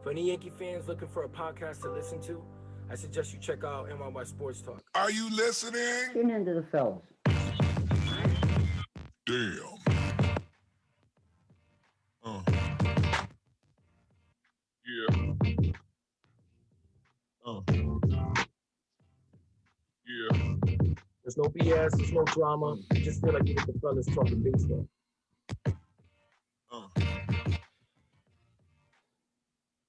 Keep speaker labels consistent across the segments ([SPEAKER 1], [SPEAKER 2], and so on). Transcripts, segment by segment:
[SPEAKER 1] For any Yankee fans looking for a podcast to listen to, I suggest you check out NYY Sports Talk.
[SPEAKER 2] Are you listening?
[SPEAKER 3] Tune into the fellas.
[SPEAKER 2] Damn. Uh. Yeah. Uh. Yeah.
[SPEAKER 1] There's no BS, there's no drama. You just feel like you're with the fellas talking baseball.
[SPEAKER 2] Uh.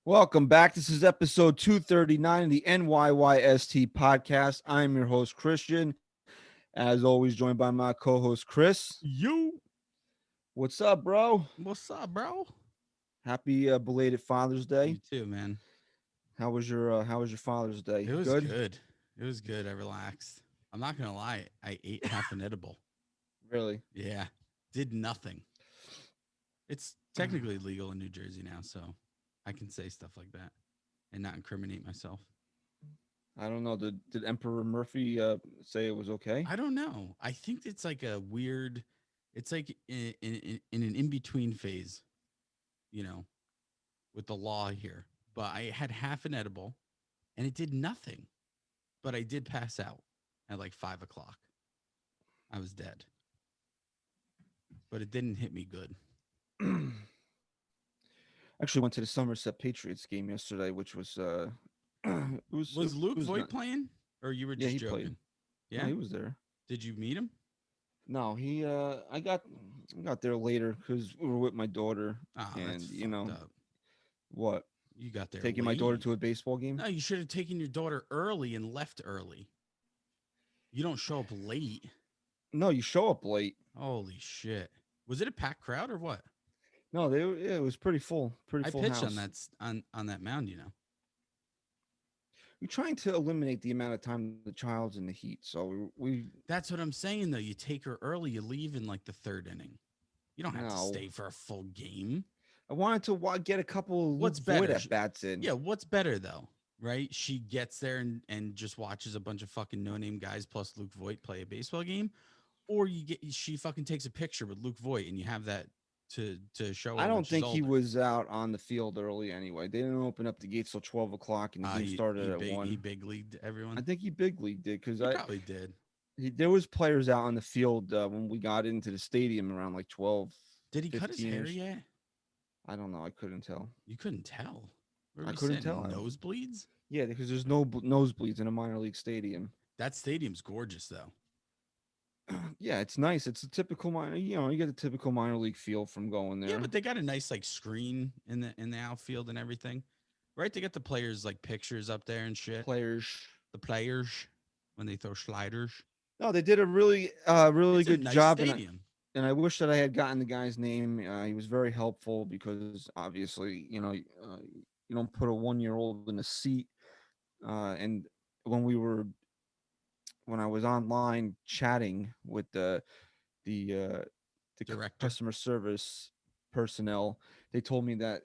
[SPEAKER 4] Welcome back. This is episode 239 of the NYYST podcast. I'm your host, Christian. As always, joined by my co-host, Chris.
[SPEAKER 5] You.
[SPEAKER 4] What's up, bro?
[SPEAKER 5] What's up, bro?
[SPEAKER 4] Happy belated Father's Day.
[SPEAKER 5] You too, man.
[SPEAKER 4] How was your Father's Day?
[SPEAKER 5] It was good. It was good. I relaxed. I'm not gonna lie. I ate half an edible.
[SPEAKER 4] Really?
[SPEAKER 5] Yeah. Did nothing. It's technically legal in New Jersey now, so I can say stuff like that and not incriminate myself.
[SPEAKER 4] I don't know. Did Emperor Murphy say it was okay?
[SPEAKER 5] I don't know. I think it's like a weird. It's like in an in-between phase, you know, with the law here. But I had half an edible, and it did nothing. But I did pass out at like 5 o'clock. I was dead. But it didn't hit me good.
[SPEAKER 4] Actually went to the Somerset Patriots game yesterday, which was
[SPEAKER 5] Was Luke Voigt
[SPEAKER 4] not-
[SPEAKER 5] playing? Or you were
[SPEAKER 4] Yeah,
[SPEAKER 5] just
[SPEAKER 4] he
[SPEAKER 5] joking?
[SPEAKER 4] played.
[SPEAKER 5] Yeah.
[SPEAKER 4] No, he was there.
[SPEAKER 5] Did you meet him?
[SPEAKER 4] No, he I got there later because we were with my daughter,
[SPEAKER 5] Oh,
[SPEAKER 4] and
[SPEAKER 5] that's
[SPEAKER 4] you know
[SPEAKER 5] fucked up.
[SPEAKER 4] what?
[SPEAKER 5] You got there
[SPEAKER 4] Taking my daughter
[SPEAKER 5] late.
[SPEAKER 4] to a baseball game.
[SPEAKER 5] No, you should have taken your daughter early and left early. You don't show up late.
[SPEAKER 4] No, you show up late.
[SPEAKER 5] Holy shit! Was it a packed crowd or what?
[SPEAKER 4] No, yeah, it was pretty full,
[SPEAKER 5] I
[SPEAKER 4] full
[SPEAKER 5] pitched
[SPEAKER 4] house.
[SPEAKER 5] on that on that mound. You know.
[SPEAKER 4] We're trying to eliminate the amount of time the child's in the heat, so we
[SPEAKER 5] That's what I'm saying though. You take her early. You leave in like the third inning. You don't have to
[SPEAKER 4] No.
[SPEAKER 5] stay for a full game.
[SPEAKER 4] I wanted to get a couple of
[SPEAKER 5] What's
[SPEAKER 4] Luke Voigt
[SPEAKER 5] better?
[SPEAKER 4] at bats in.
[SPEAKER 5] Yeah, what's better though? Right? She gets there and just watches a bunch of fucking no-name guys plus Luke Voigt play a baseball game, or she fucking takes a picture with Luke Voigt and you have that to show.
[SPEAKER 4] I
[SPEAKER 5] her
[SPEAKER 4] don't
[SPEAKER 5] when she's
[SPEAKER 4] think he
[SPEAKER 5] older.
[SPEAKER 4] was out on the field early anyway. They didn't open up the gates till 12 o'clock, and the game started at 1.
[SPEAKER 5] He big leagued everyone.
[SPEAKER 4] I think he big league did because
[SPEAKER 5] He probably did.
[SPEAKER 4] there was players out on the field when we got into the stadium around like 12.
[SPEAKER 5] Did he cut his hair
[SPEAKER 4] 15-ish.
[SPEAKER 5] yet?
[SPEAKER 4] I don't know. I couldn't tell.
[SPEAKER 5] You couldn't tell. Where
[SPEAKER 4] I
[SPEAKER 5] we
[SPEAKER 4] couldn't
[SPEAKER 5] sitting?
[SPEAKER 4] tell.
[SPEAKER 5] Nosebleeds?
[SPEAKER 4] Yeah, because there's no nosebleeds in a minor league stadium.
[SPEAKER 5] That stadium's gorgeous though.
[SPEAKER 4] Yeah, it's nice. It's a typical minor. You know, you get the typical minor league feel from going there.
[SPEAKER 5] Yeah, but they got a nice like screen in the outfield and everything. Right? They got the players like pictures up there and shit.
[SPEAKER 4] players.
[SPEAKER 5] The players when they throw sliders.
[SPEAKER 4] No, they did a really
[SPEAKER 5] It's a
[SPEAKER 4] good
[SPEAKER 5] nice
[SPEAKER 4] job.
[SPEAKER 5] stadium.
[SPEAKER 4] And I wish that I had gotten the guy's name. He was very helpful because obviously, you know, you don't put a 1-year-old in a seat. And when I was online chatting with the
[SPEAKER 5] Director.
[SPEAKER 4] customer service personnel, they told me that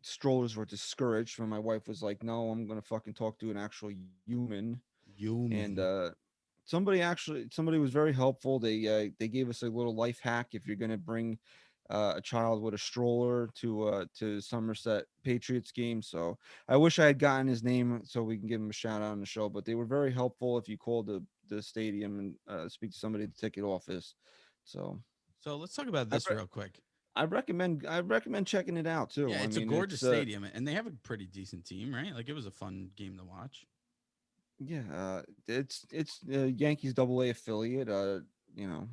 [SPEAKER 4] strollers were discouraged. When my wife was like, "No, I'm gonna fucking talk to an actual human." And somebody was very helpful. They gave us a little life hack if you're gonna bring a child with a stroller to Somerset Patriots game. So I wish I had gotten his name so we can give him a shout out on the show. But they were very helpful if you called the stadium and speak to somebody at the ticket office. So
[SPEAKER 5] let's talk about this real quick.
[SPEAKER 4] I recommend checking it out too.
[SPEAKER 5] Yeah, it's
[SPEAKER 4] I
[SPEAKER 5] a
[SPEAKER 4] mean,
[SPEAKER 5] gorgeous stadium, and they have a pretty decent team, right? Like it was a fun game to watch.
[SPEAKER 4] Yeah, it's Yankees AA affiliate. You know,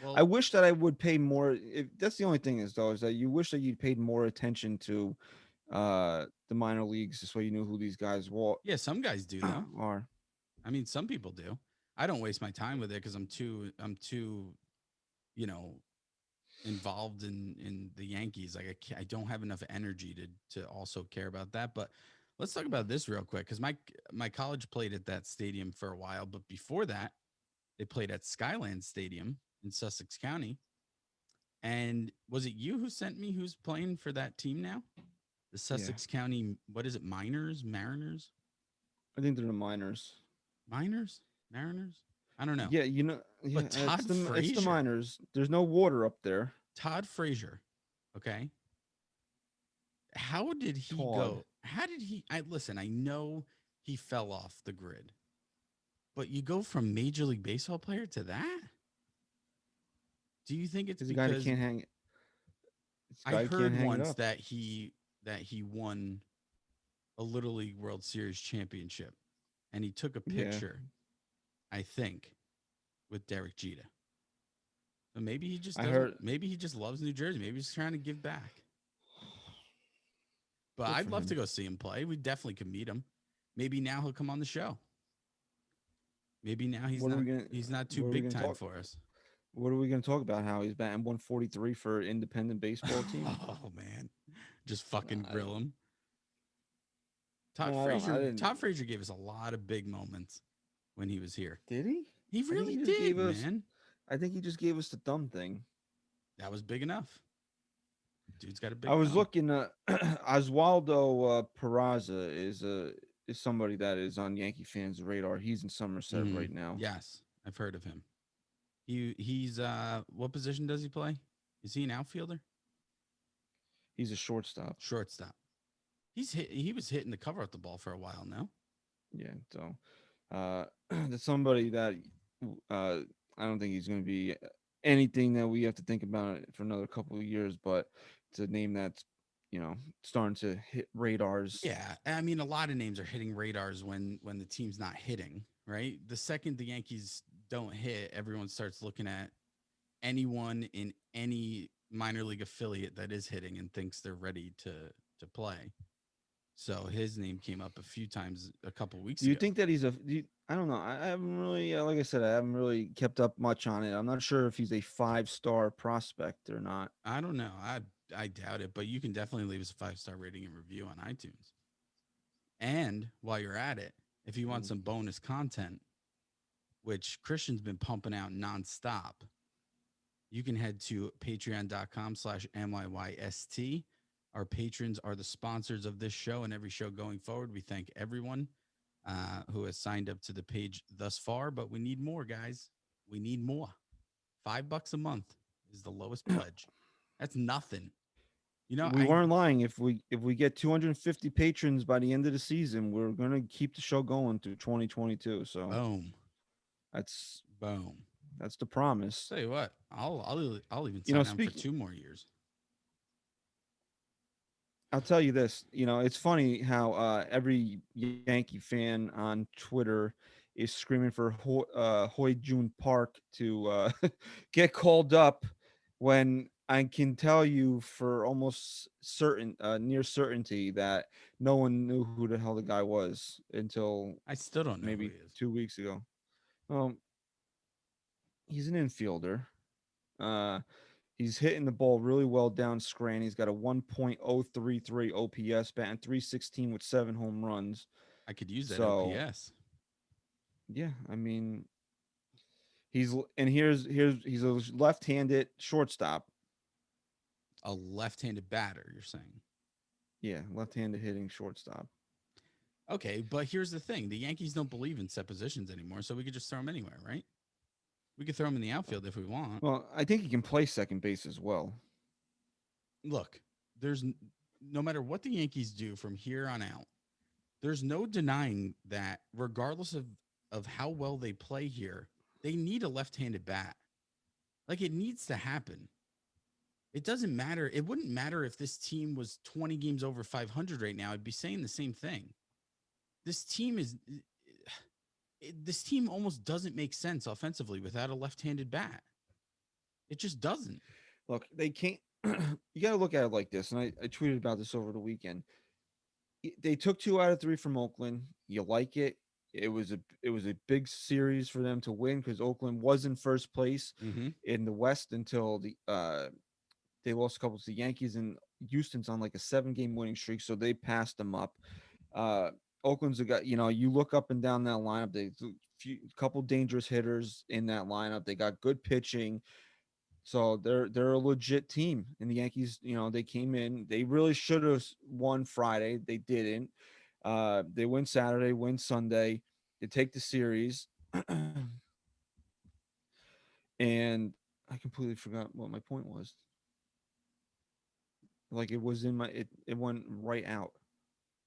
[SPEAKER 5] Well,
[SPEAKER 4] I wish that I would pay more. That's the only thing is that you wish that you'd paid more attention to the minor leagues, so you knew who these guys
[SPEAKER 5] yeah, some guys do though.
[SPEAKER 4] are.
[SPEAKER 5] I mean, some people do. I don't waste my time with it because I'm too, you know, involved in the Yankees. Like I don't have enough energy to also care about that. But let's talk about this real quick because my college played at that stadium for a while, but before that, they played at Skyland Stadium in Sussex County. And was it you who sent me who's playing for that team now? The Sussex County, what is it? Mariners?
[SPEAKER 4] I think they're the minors.
[SPEAKER 5] Mariners? I don't know.
[SPEAKER 4] Yeah, you know,
[SPEAKER 5] But Todd
[SPEAKER 4] it's the
[SPEAKER 5] Frazier.
[SPEAKER 4] minors. There's no water up there.
[SPEAKER 5] Todd Frazier, okay, How did he
[SPEAKER 4] Todd.
[SPEAKER 5] go? How did he? I listen. I know he fell off the grid, but you go from Major League Baseball player to that? Do you think it's
[SPEAKER 4] He's a guy that
[SPEAKER 5] because
[SPEAKER 4] can't hang. This
[SPEAKER 5] I
[SPEAKER 4] guy can't
[SPEAKER 5] heard
[SPEAKER 4] hang it
[SPEAKER 5] once
[SPEAKER 4] up.
[SPEAKER 5] that he won a Little League World Series championship, and he took a
[SPEAKER 4] Yeah,
[SPEAKER 5] picture, I think, with Derek Jeter. So maybe he just
[SPEAKER 4] I
[SPEAKER 5] doesn't.
[SPEAKER 4] heard.
[SPEAKER 5] Maybe he just loves New Jersey. Maybe he's trying to give back. But
[SPEAKER 4] Good
[SPEAKER 5] I'd
[SPEAKER 4] for
[SPEAKER 5] love to
[SPEAKER 4] him.
[SPEAKER 5] go see him play. We definitely could meet him. Maybe now he'll come on the show. Maybe now he's
[SPEAKER 4] What are we
[SPEAKER 5] not
[SPEAKER 4] gonna?
[SPEAKER 5] he's not too
[SPEAKER 4] What are we
[SPEAKER 5] big
[SPEAKER 4] gonna
[SPEAKER 5] time
[SPEAKER 4] talk?
[SPEAKER 5] for us.
[SPEAKER 4] What are we gonna talk about? How he's batting 143 for independent baseball team?
[SPEAKER 5] Oh man, just fucking
[SPEAKER 4] I
[SPEAKER 5] grill
[SPEAKER 4] don't.
[SPEAKER 5] him. Todd
[SPEAKER 4] I don't. I
[SPEAKER 5] Frazier.
[SPEAKER 4] didn't.
[SPEAKER 5] Todd Frazier gave us a lot of big moments when he was here.
[SPEAKER 4] Did he?
[SPEAKER 5] He
[SPEAKER 4] I think
[SPEAKER 5] really
[SPEAKER 4] he just gave
[SPEAKER 5] did,
[SPEAKER 4] us.
[SPEAKER 5] man.
[SPEAKER 4] I think he just gave us the thumb thing.
[SPEAKER 5] That was big enough. Dude's got a
[SPEAKER 4] I
[SPEAKER 5] big
[SPEAKER 4] was
[SPEAKER 5] thumb.
[SPEAKER 4] looking. Oswaldo Peraza is somebody that is on Yankee fans' radar. He's in Somerset
[SPEAKER 5] Hmm.
[SPEAKER 4] right now.
[SPEAKER 5] Yes, I've heard of him. He's what position does he play? Is he an outfielder?
[SPEAKER 4] He's a shortstop.
[SPEAKER 5] Shortstop. He was hitting the cover off the ball for a while now.
[SPEAKER 4] Yeah. So, that's somebody that uh, I don't think he's going to be anything that we have to think about for another couple of years. But it's a name that's starting to hit radars.
[SPEAKER 5] Yeah, I mean, a lot of names are hitting radars when the team's not hitting. Right, the second the Yankees don't hit, everyone starts looking at anyone in any minor league affiliate that is hitting and thinks they're ready to play. So his name came up a few times a couple weeks
[SPEAKER 4] Do you
[SPEAKER 5] ago.
[SPEAKER 4] think that I don't know. I haven't really, like I said, I haven't really kept up much on it. I'm not sure if he's a 5-star prospect or not.
[SPEAKER 5] I don't know. I doubt it, but you can definitely leave us a 5-star rating and review on iTunes. And while you're at it, if you want
[SPEAKER 4] Mm.
[SPEAKER 5] some bonus content, which Christian's been pumping out nonstop, you can head to patreon.com/NYYST. Our patrons are the sponsors of this show and every show going forward. We thank everyone who has signed up to the page thus far, but we need more, guys. We need more. $5 a month is the lowest pledge. That's nothing. You know,
[SPEAKER 4] We weren't lying. If we get 250 patrons by the end of the season, we're gonna keep the show going through 2022. So
[SPEAKER 5] boom,
[SPEAKER 4] that's
[SPEAKER 5] boom.
[SPEAKER 4] that's the promise.
[SPEAKER 5] Tell you what, I'll even
[SPEAKER 4] You know,
[SPEAKER 5] sign on for
[SPEAKER 4] speaking
[SPEAKER 5] 2 more years.
[SPEAKER 4] I'll tell you this, it's funny how every Yankee fan on Twitter is screaming for Hoy Jun Park to get called up when I can tell you for almost near certainty that no one knew who the hell the guy was until
[SPEAKER 5] I still don't know who
[SPEAKER 4] maybe
[SPEAKER 5] he is.
[SPEAKER 4] 2 weeks ago. Well, he's an infielder. Uh, He's hitting the ball really well down Scranton. He's got a 1.033 OPS, batting 316 with 7 home runs.
[SPEAKER 5] I could use that
[SPEAKER 4] So
[SPEAKER 5] OPS.
[SPEAKER 4] yeah, I mean here's he's a left-handed shortstop.
[SPEAKER 5] A left-handed batter, you're saying.
[SPEAKER 4] Yeah, left-handed hitting shortstop.
[SPEAKER 5] Okay, but here's the thing: the Yankees don't believe in set positions anymore, so we could just throw him anywhere, right? We could throw him in the outfield if we want.
[SPEAKER 4] Well, I think he can play second base as well.
[SPEAKER 5] Look, no matter what the Yankees do from here on out, there's no denying that regardless of how well they play here, they need a left-handed bat. Like it needs to happen. It doesn't matter. It wouldn't matter if this team was 20 games over 500 right now. I'd be saying the same thing. This team is this team almost doesn't make sense offensively without a left-handed bat. It just doesn't.
[SPEAKER 4] Look, they can't. You got to look at it like this, and I tweeted about this over the weekend. They took 2 out of 3 from Oakland. You like it? It was a big series for them to win because Oakland was in first place
[SPEAKER 5] Mm-hmm.
[SPEAKER 4] in the West until they lost a couple to the Yankees, and Houston's on like a 7-game winning streak, so they passed them up. Uh, Oakland's a guy. You look up and down that lineup. They couple dangerous hitters in that lineup. They got good pitching. So they're a legit team. And the Yankees, they came in. They really should have won Friday. They didn't. They win Saturday, win Sunday. They take the series. And I completely forgot what my point was. Like it was in my it went right out.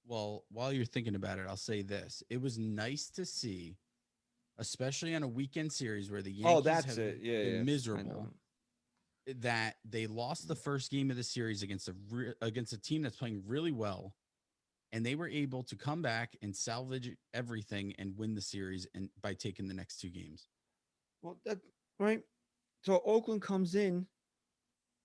[SPEAKER 5] Well, while you're thinking about it, I'll say this. It was nice to see, especially on a weekend series where the
[SPEAKER 4] Oh,
[SPEAKER 5] Yankees
[SPEAKER 4] that's
[SPEAKER 5] have
[SPEAKER 4] it. Yeah,
[SPEAKER 5] been
[SPEAKER 4] yeah. I know.
[SPEAKER 5] miserable, that they lost the first game of the series against against a team that's playing really well, and they were able to come back and salvage everything and win the series and by taking the next two games.
[SPEAKER 4] Well, that right. So Oakland comes in,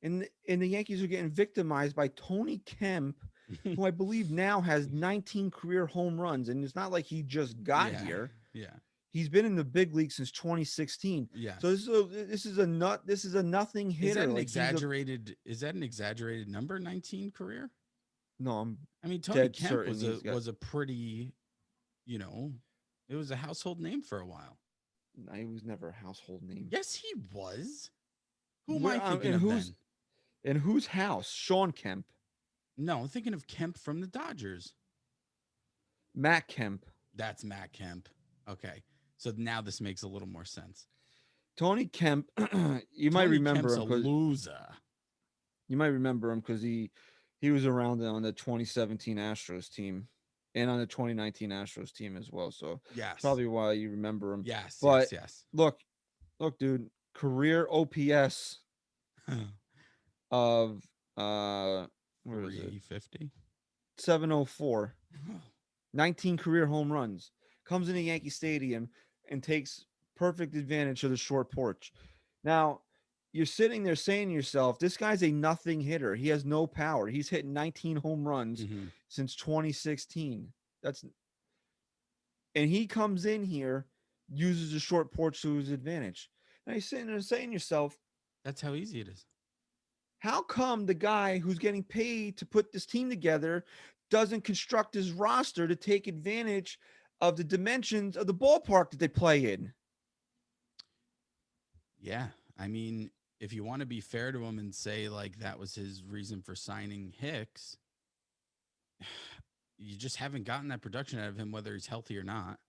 [SPEAKER 4] and the Yankees are getting victimized by Tony Kemp, who I believe now has 19 career home runs, and it's not like he just got
[SPEAKER 5] Yeah.
[SPEAKER 4] here.
[SPEAKER 5] Yeah.
[SPEAKER 4] He's been in the big league since 2016. So
[SPEAKER 5] Yes.
[SPEAKER 4] this is a nothing hitter. Like he's a
[SPEAKER 5] Is that an exaggerated number, 19 career?
[SPEAKER 4] no, I'm
[SPEAKER 5] I mean, Tony
[SPEAKER 4] dead
[SPEAKER 5] Kemp
[SPEAKER 4] certain he's got.
[SPEAKER 5] was a pretty, you know, it was a household name for a while.
[SPEAKER 4] He was never a household name.
[SPEAKER 5] Yes, he was. Who am
[SPEAKER 4] Where
[SPEAKER 5] I thinking
[SPEAKER 4] and
[SPEAKER 5] of
[SPEAKER 4] who's
[SPEAKER 5] then?
[SPEAKER 4] in whose house? Sean Kemp,
[SPEAKER 5] No, I'm thinking of Kemp from the Dodgers.
[SPEAKER 4] Matt Kemp,
[SPEAKER 5] That's Matt Kemp. Okay. So now this makes a little more sense.
[SPEAKER 4] Tony Kemp. You might
[SPEAKER 5] Tony
[SPEAKER 4] remember
[SPEAKER 5] Kemp's
[SPEAKER 4] him
[SPEAKER 5] a
[SPEAKER 4] because
[SPEAKER 5] loser.
[SPEAKER 4] he was around on the 2017 Astros team and on the 2019 Astros team as well. So it's
[SPEAKER 5] Yes.
[SPEAKER 4] probably why you remember him.
[SPEAKER 5] Yes,
[SPEAKER 4] But
[SPEAKER 5] yes, yes.
[SPEAKER 4] look, dude, career OPS of where is it?
[SPEAKER 5] 350.
[SPEAKER 4] 704. 19 career home runs. Comes into Yankee Stadium and takes perfect advantage of the short porch. Now, you're sitting there saying to yourself, this guy's a nothing hitter. He has no power. He's hit 19 home runs
[SPEAKER 5] Mm-hmm.
[SPEAKER 4] since 2016. That's and he comes in here, uses the short porch to his advantage. Now you're sitting there saying to yourself,
[SPEAKER 5] That's how easy it is.
[SPEAKER 4] how come the guy who's getting paid to put this team together doesn't construct his roster to take advantage of the dimensions of the ballpark that they play in?
[SPEAKER 5] Yeah. I mean, if you want to be fair to him and say like that was his reason for signing Hicks, you just haven't gotten that production out of him, whether he's healthy or not.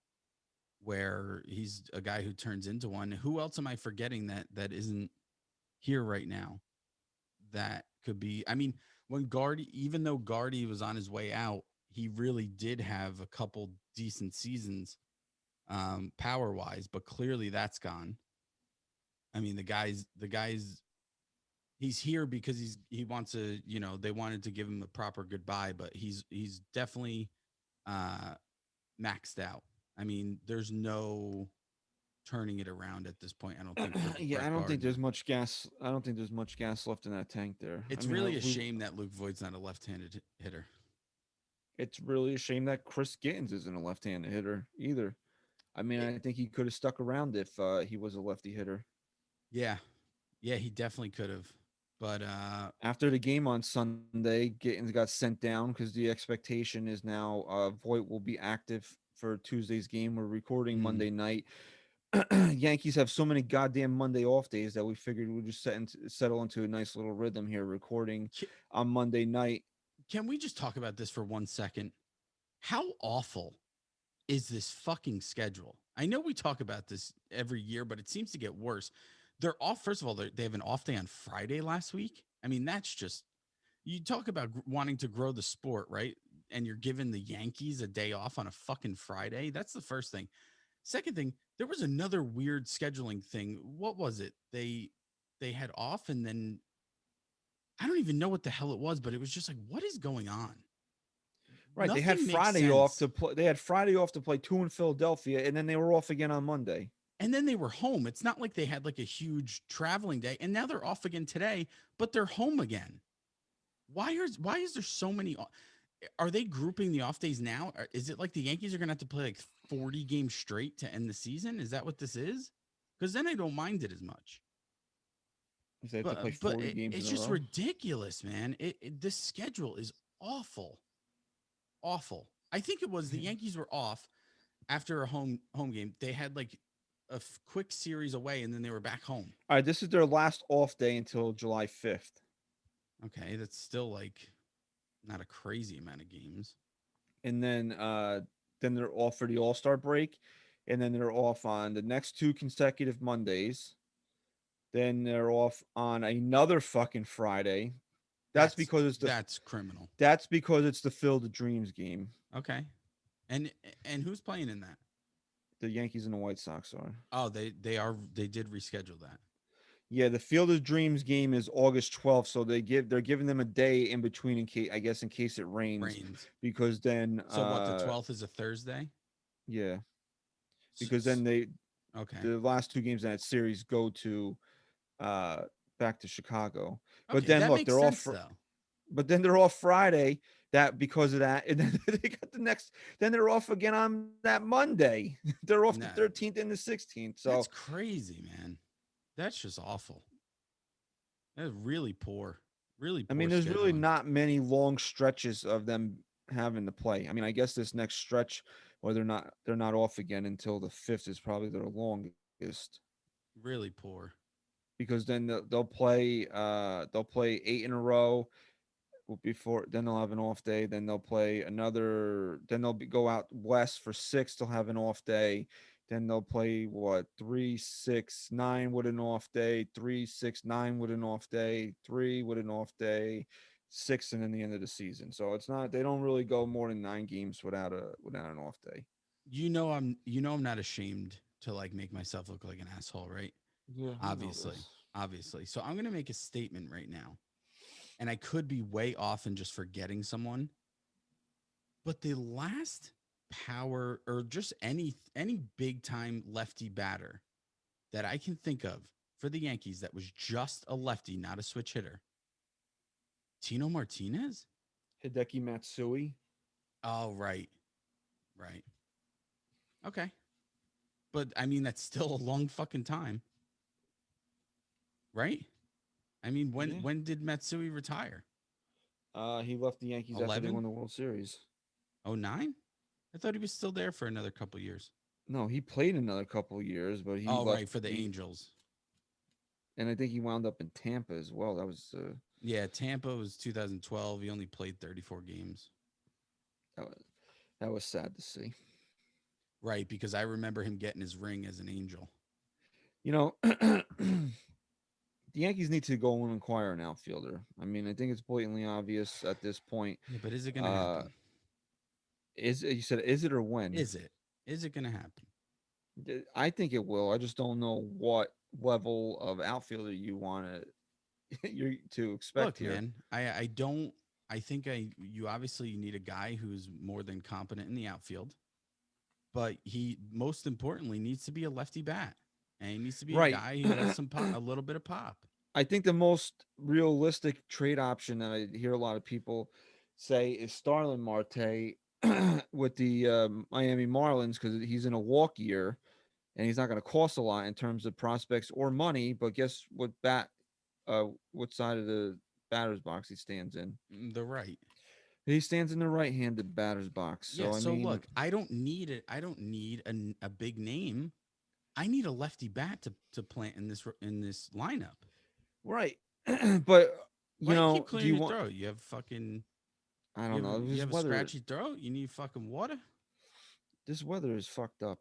[SPEAKER 5] Where he's a guy who turns into one. Who else am I forgetting that isn't here right now? That could be. I mean, when Guardy, even though Guardy was on his way out, he really did have a couple decent seasons, power wise. But clearly, that's gone. I mean, the guy's he's here because he wants to. They wanted to give him a proper goodbye, but he's definitely uh maxed out. I mean, there's no turning it around at this point. I don't think for
[SPEAKER 4] Yeah, I
[SPEAKER 5] Brett
[SPEAKER 4] don't think there's
[SPEAKER 5] Gardner.
[SPEAKER 4] much gas. I don't think there's much gas left in that tank there. I
[SPEAKER 5] It's
[SPEAKER 4] mean,
[SPEAKER 5] really a shame that Luke Voigt's not a left-handed hitter.
[SPEAKER 4] it's really a shame that Chris Gittens isn't a left-handed hitter either. I mean,
[SPEAKER 5] It,
[SPEAKER 4] I think he could have stuck around if he was a lefty hitter.
[SPEAKER 5] yeah, yeah, he definitely could have. But
[SPEAKER 4] After the game on Sunday, Gittens got sent down because the expectation is now Voigt will be active for Tuesday's game. We're recording
[SPEAKER 5] mm,
[SPEAKER 4] Monday night. Yankees have so many goddamn Monday off days that we figured we'd just settle into a nice little rhythm here, recording
[SPEAKER 5] ca-
[SPEAKER 4] on Monday night.
[SPEAKER 5] can we just talk about this for 1 second? How awful is this fucking schedule? I know we talk about this every year, but it seems to get worse. They're off. First of all, they have an off day on Friday last week. I mean, that's just you talk about wanting to grow the sport, right? And you're giving the Yankees a day off on a fucking Friday. That's the first thing. Second thing, there was another weird scheduling thing. What was it? They had off and then I don't even know what the hell it was, but it was just like, what is going on?
[SPEAKER 4] Right, they had
[SPEAKER 5] Nothing makes
[SPEAKER 4] Friday off
[SPEAKER 5] sense.
[SPEAKER 4] to play. They had Friday off to play two in Philadelphia, and then they were off again on Monday.
[SPEAKER 5] And then they were home. It's not like they had like a huge traveling day. And now they're off again today, but they're home again. Why is there so many are they grouping the off days now? Is it like the Yankees are going to have to play like 40 games straight to end the season? Is that what this is? Because then I don't mind it as much.
[SPEAKER 4] If they have to play
[SPEAKER 5] But
[SPEAKER 4] 40 games
[SPEAKER 5] it's
[SPEAKER 4] in a
[SPEAKER 5] just
[SPEAKER 4] row.
[SPEAKER 5] ridiculous, man. This schedule is awful, awful. I think it was the Yankees were off after a home game. They had like a quick series away, and then they were back home.
[SPEAKER 4] All right, this is their last off day until July 5th.
[SPEAKER 5] Okay, that's still like not a crazy amount of games.
[SPEAKER 4] And then they're off for the All-Star break, and then they're off on the next two consecutive Mondays. Then they're off on another fucking Friday. That's because it's the
[SPEAKER 5] That's criminal.
[SPEAKER 4] that's because it's the Field of Dreams game.
[SPEAKER 5] Okay. And who's playing in that?
[SPEAKER 4] The Yankees and the White Sox are.
[SPEAKER 5] Oh, they did reschedule that.
[SPEAKER 4] Yeah, the Field of Dreams game is August 12th, so they're giving them a day in between in case, I guess, in case it rains,
[SPEAKER 5] Rains.
[SPEAKER 4] because then
[SPEAKER 5] So what? The 12th is a Thursday.
[SPEAKER 4] yeah,
[SPEAKER 5] S-
[SPEAKER 4] because
[SPEAKER 5] s-
[SPEAKER 4] then
[SPEAKER 5] Okay.
[SPEAKER 4] the last two games in that series go to uh back to Chicago. But
[SPEAKER 5] Okay,
[SPEAKER 4] then
[SPEAKER 5] that
[SPEAKER 4] look,
[SPEAKER 5] makes sense though.
[SPEAKER 4] but then they're off Friday, that because of that, and then they got the next, then they're off again on that Monday. They're off the
[SPEAKER 5] No,
[SPEAKER 4] 13th and the 16th. So
[SPEAKER 5] that's crazy, man. That's just awful. That's really poor. Really
[SPEAKER 4] I
[SPEAKER 5] poor
[SPEAKER 4] mean, there's really
[SPEAKER 5] scheduling.
[SPEAKER 4] not many long stretches of them having to play. I mean, I guess this next stretch, where they're not off again until the 5th, is probably their longest,
[SPEAKER 5] Really poor.
[SPEAKER 4] because then they'll play 8 in a row before, then they'll have an off day, then they'll play another, then go out west for 6, they'll have an off day, then they'll play what, 3, 6, 9 with an off day, 3, 6, 9 with an off day, 3 with an off day, 6, and then the end of the season. So it's not, they don't really go more than 9 games without an off day.
[SPEAKER 5] I'm not ashamed to like make myself look like an asshole, right?
[SPEAKER 4] Yeah, I know
[SPEAKER 5] Obviously.
[SPEAKER 4] this.
[SPEAKER 5] Obviously. So I'm going to make a statement right now. And I could be way off and just forgetting someone, but the last power or just any big time lefty batter that I can think of for the Yankees that was just a lefty, not a switch hitter. Tino Martinez?
[SPEAKER 4] Hideki Matsui.
[SPEAKER 5] Oh, right. Right. Okay. But I mean that's still a long fucking time, right? I mean, when
[SPEAKER 4] Yeah.
[SPEAKER 5] when did Matsui retire?
[SPEAKER 4] He left the Yankees after they
[SPEAKER 5] 11?
[SPEAKER 4] won the World Series.
[SPEAKER 5] Oh, 09? I thought he was still there for another couple years.
[SPEAKER 4] No, he played another couple of years, but he
[SPEAKER 5] Oh,
[SPEAKER 4] left.
[SPEAKER 5] right, for the Angels.
[SPEAKER 4] And I think he wound up in Tampa as well. That was
[SPEAKER 5] Yeah, Tampa was 2012. He only played 34 games.
[SPEAKER 4] that was, that was sad to see.
[SPEAKER 5] Right, because I remember him getting his ring as an Angel.
[SPEAKER 4] You know, the Yankees need to go and acquire an outfielder. I mean, I think it's blatantly obvious at this point.
[SPEAKER 5] Yeah, but is it going to
[SPEAKER 4] Uh,
[SPEAKER 5] happen?
[SPEAKER 4] you said, is it or when?
[SPEAKER 5] Is it? Is it going to happen?
[SPEAKER 4] I think it will. I just don't know what level of outfielder you want you to expect
[SPEAKER 5] Look,
[SPEAKER 4] here.
[SPEAKER 5] man, I don't I think you obviously need a guy who's more than competent in the outfield, but he most importantly needs to be a lefty bat. And he needs to be a
[SPEAKER 4] Right.
[SPEAKER 5] guy who has some pop, a little bit of pop.
[SPEAKER 4] I think the most realistic trade option that I hear a lot of people say is Starlin Marte with the Miami Marlins, because he's in a walk year and he's not going to cost a lot in terms of prospects or money. But guess what side of the batter's box he stands in?
[SPEAKER 5] The right.
[SPEAKER 4] He stands in the right-handed batter's box.
[SPEAKER 5] Yeah,
[SPEAKER 4] So I
[SPEAKER 5] so
[SPEAKER 4] mean,
[SPEAKER 5] look, I don't need it. I don't need a big name. I need a lefty bat to plant in this lineup.
[SPEAKER 4] right. But
[SPEAKER 5] Why you keep
[SPEAKER 4] do
[SPEAKER 5] clearing
[SPEAKER 4] you
[SPEAKER 5] your
[SPEAKER 4] want?
[SPEAKER 5] throat? You have fucking
[SPEAKER 4] I don't know.
[SPEAKER 5] you have a scratchy throat. You need fucking water.
[SPEAKER 4] This weather is fucked up.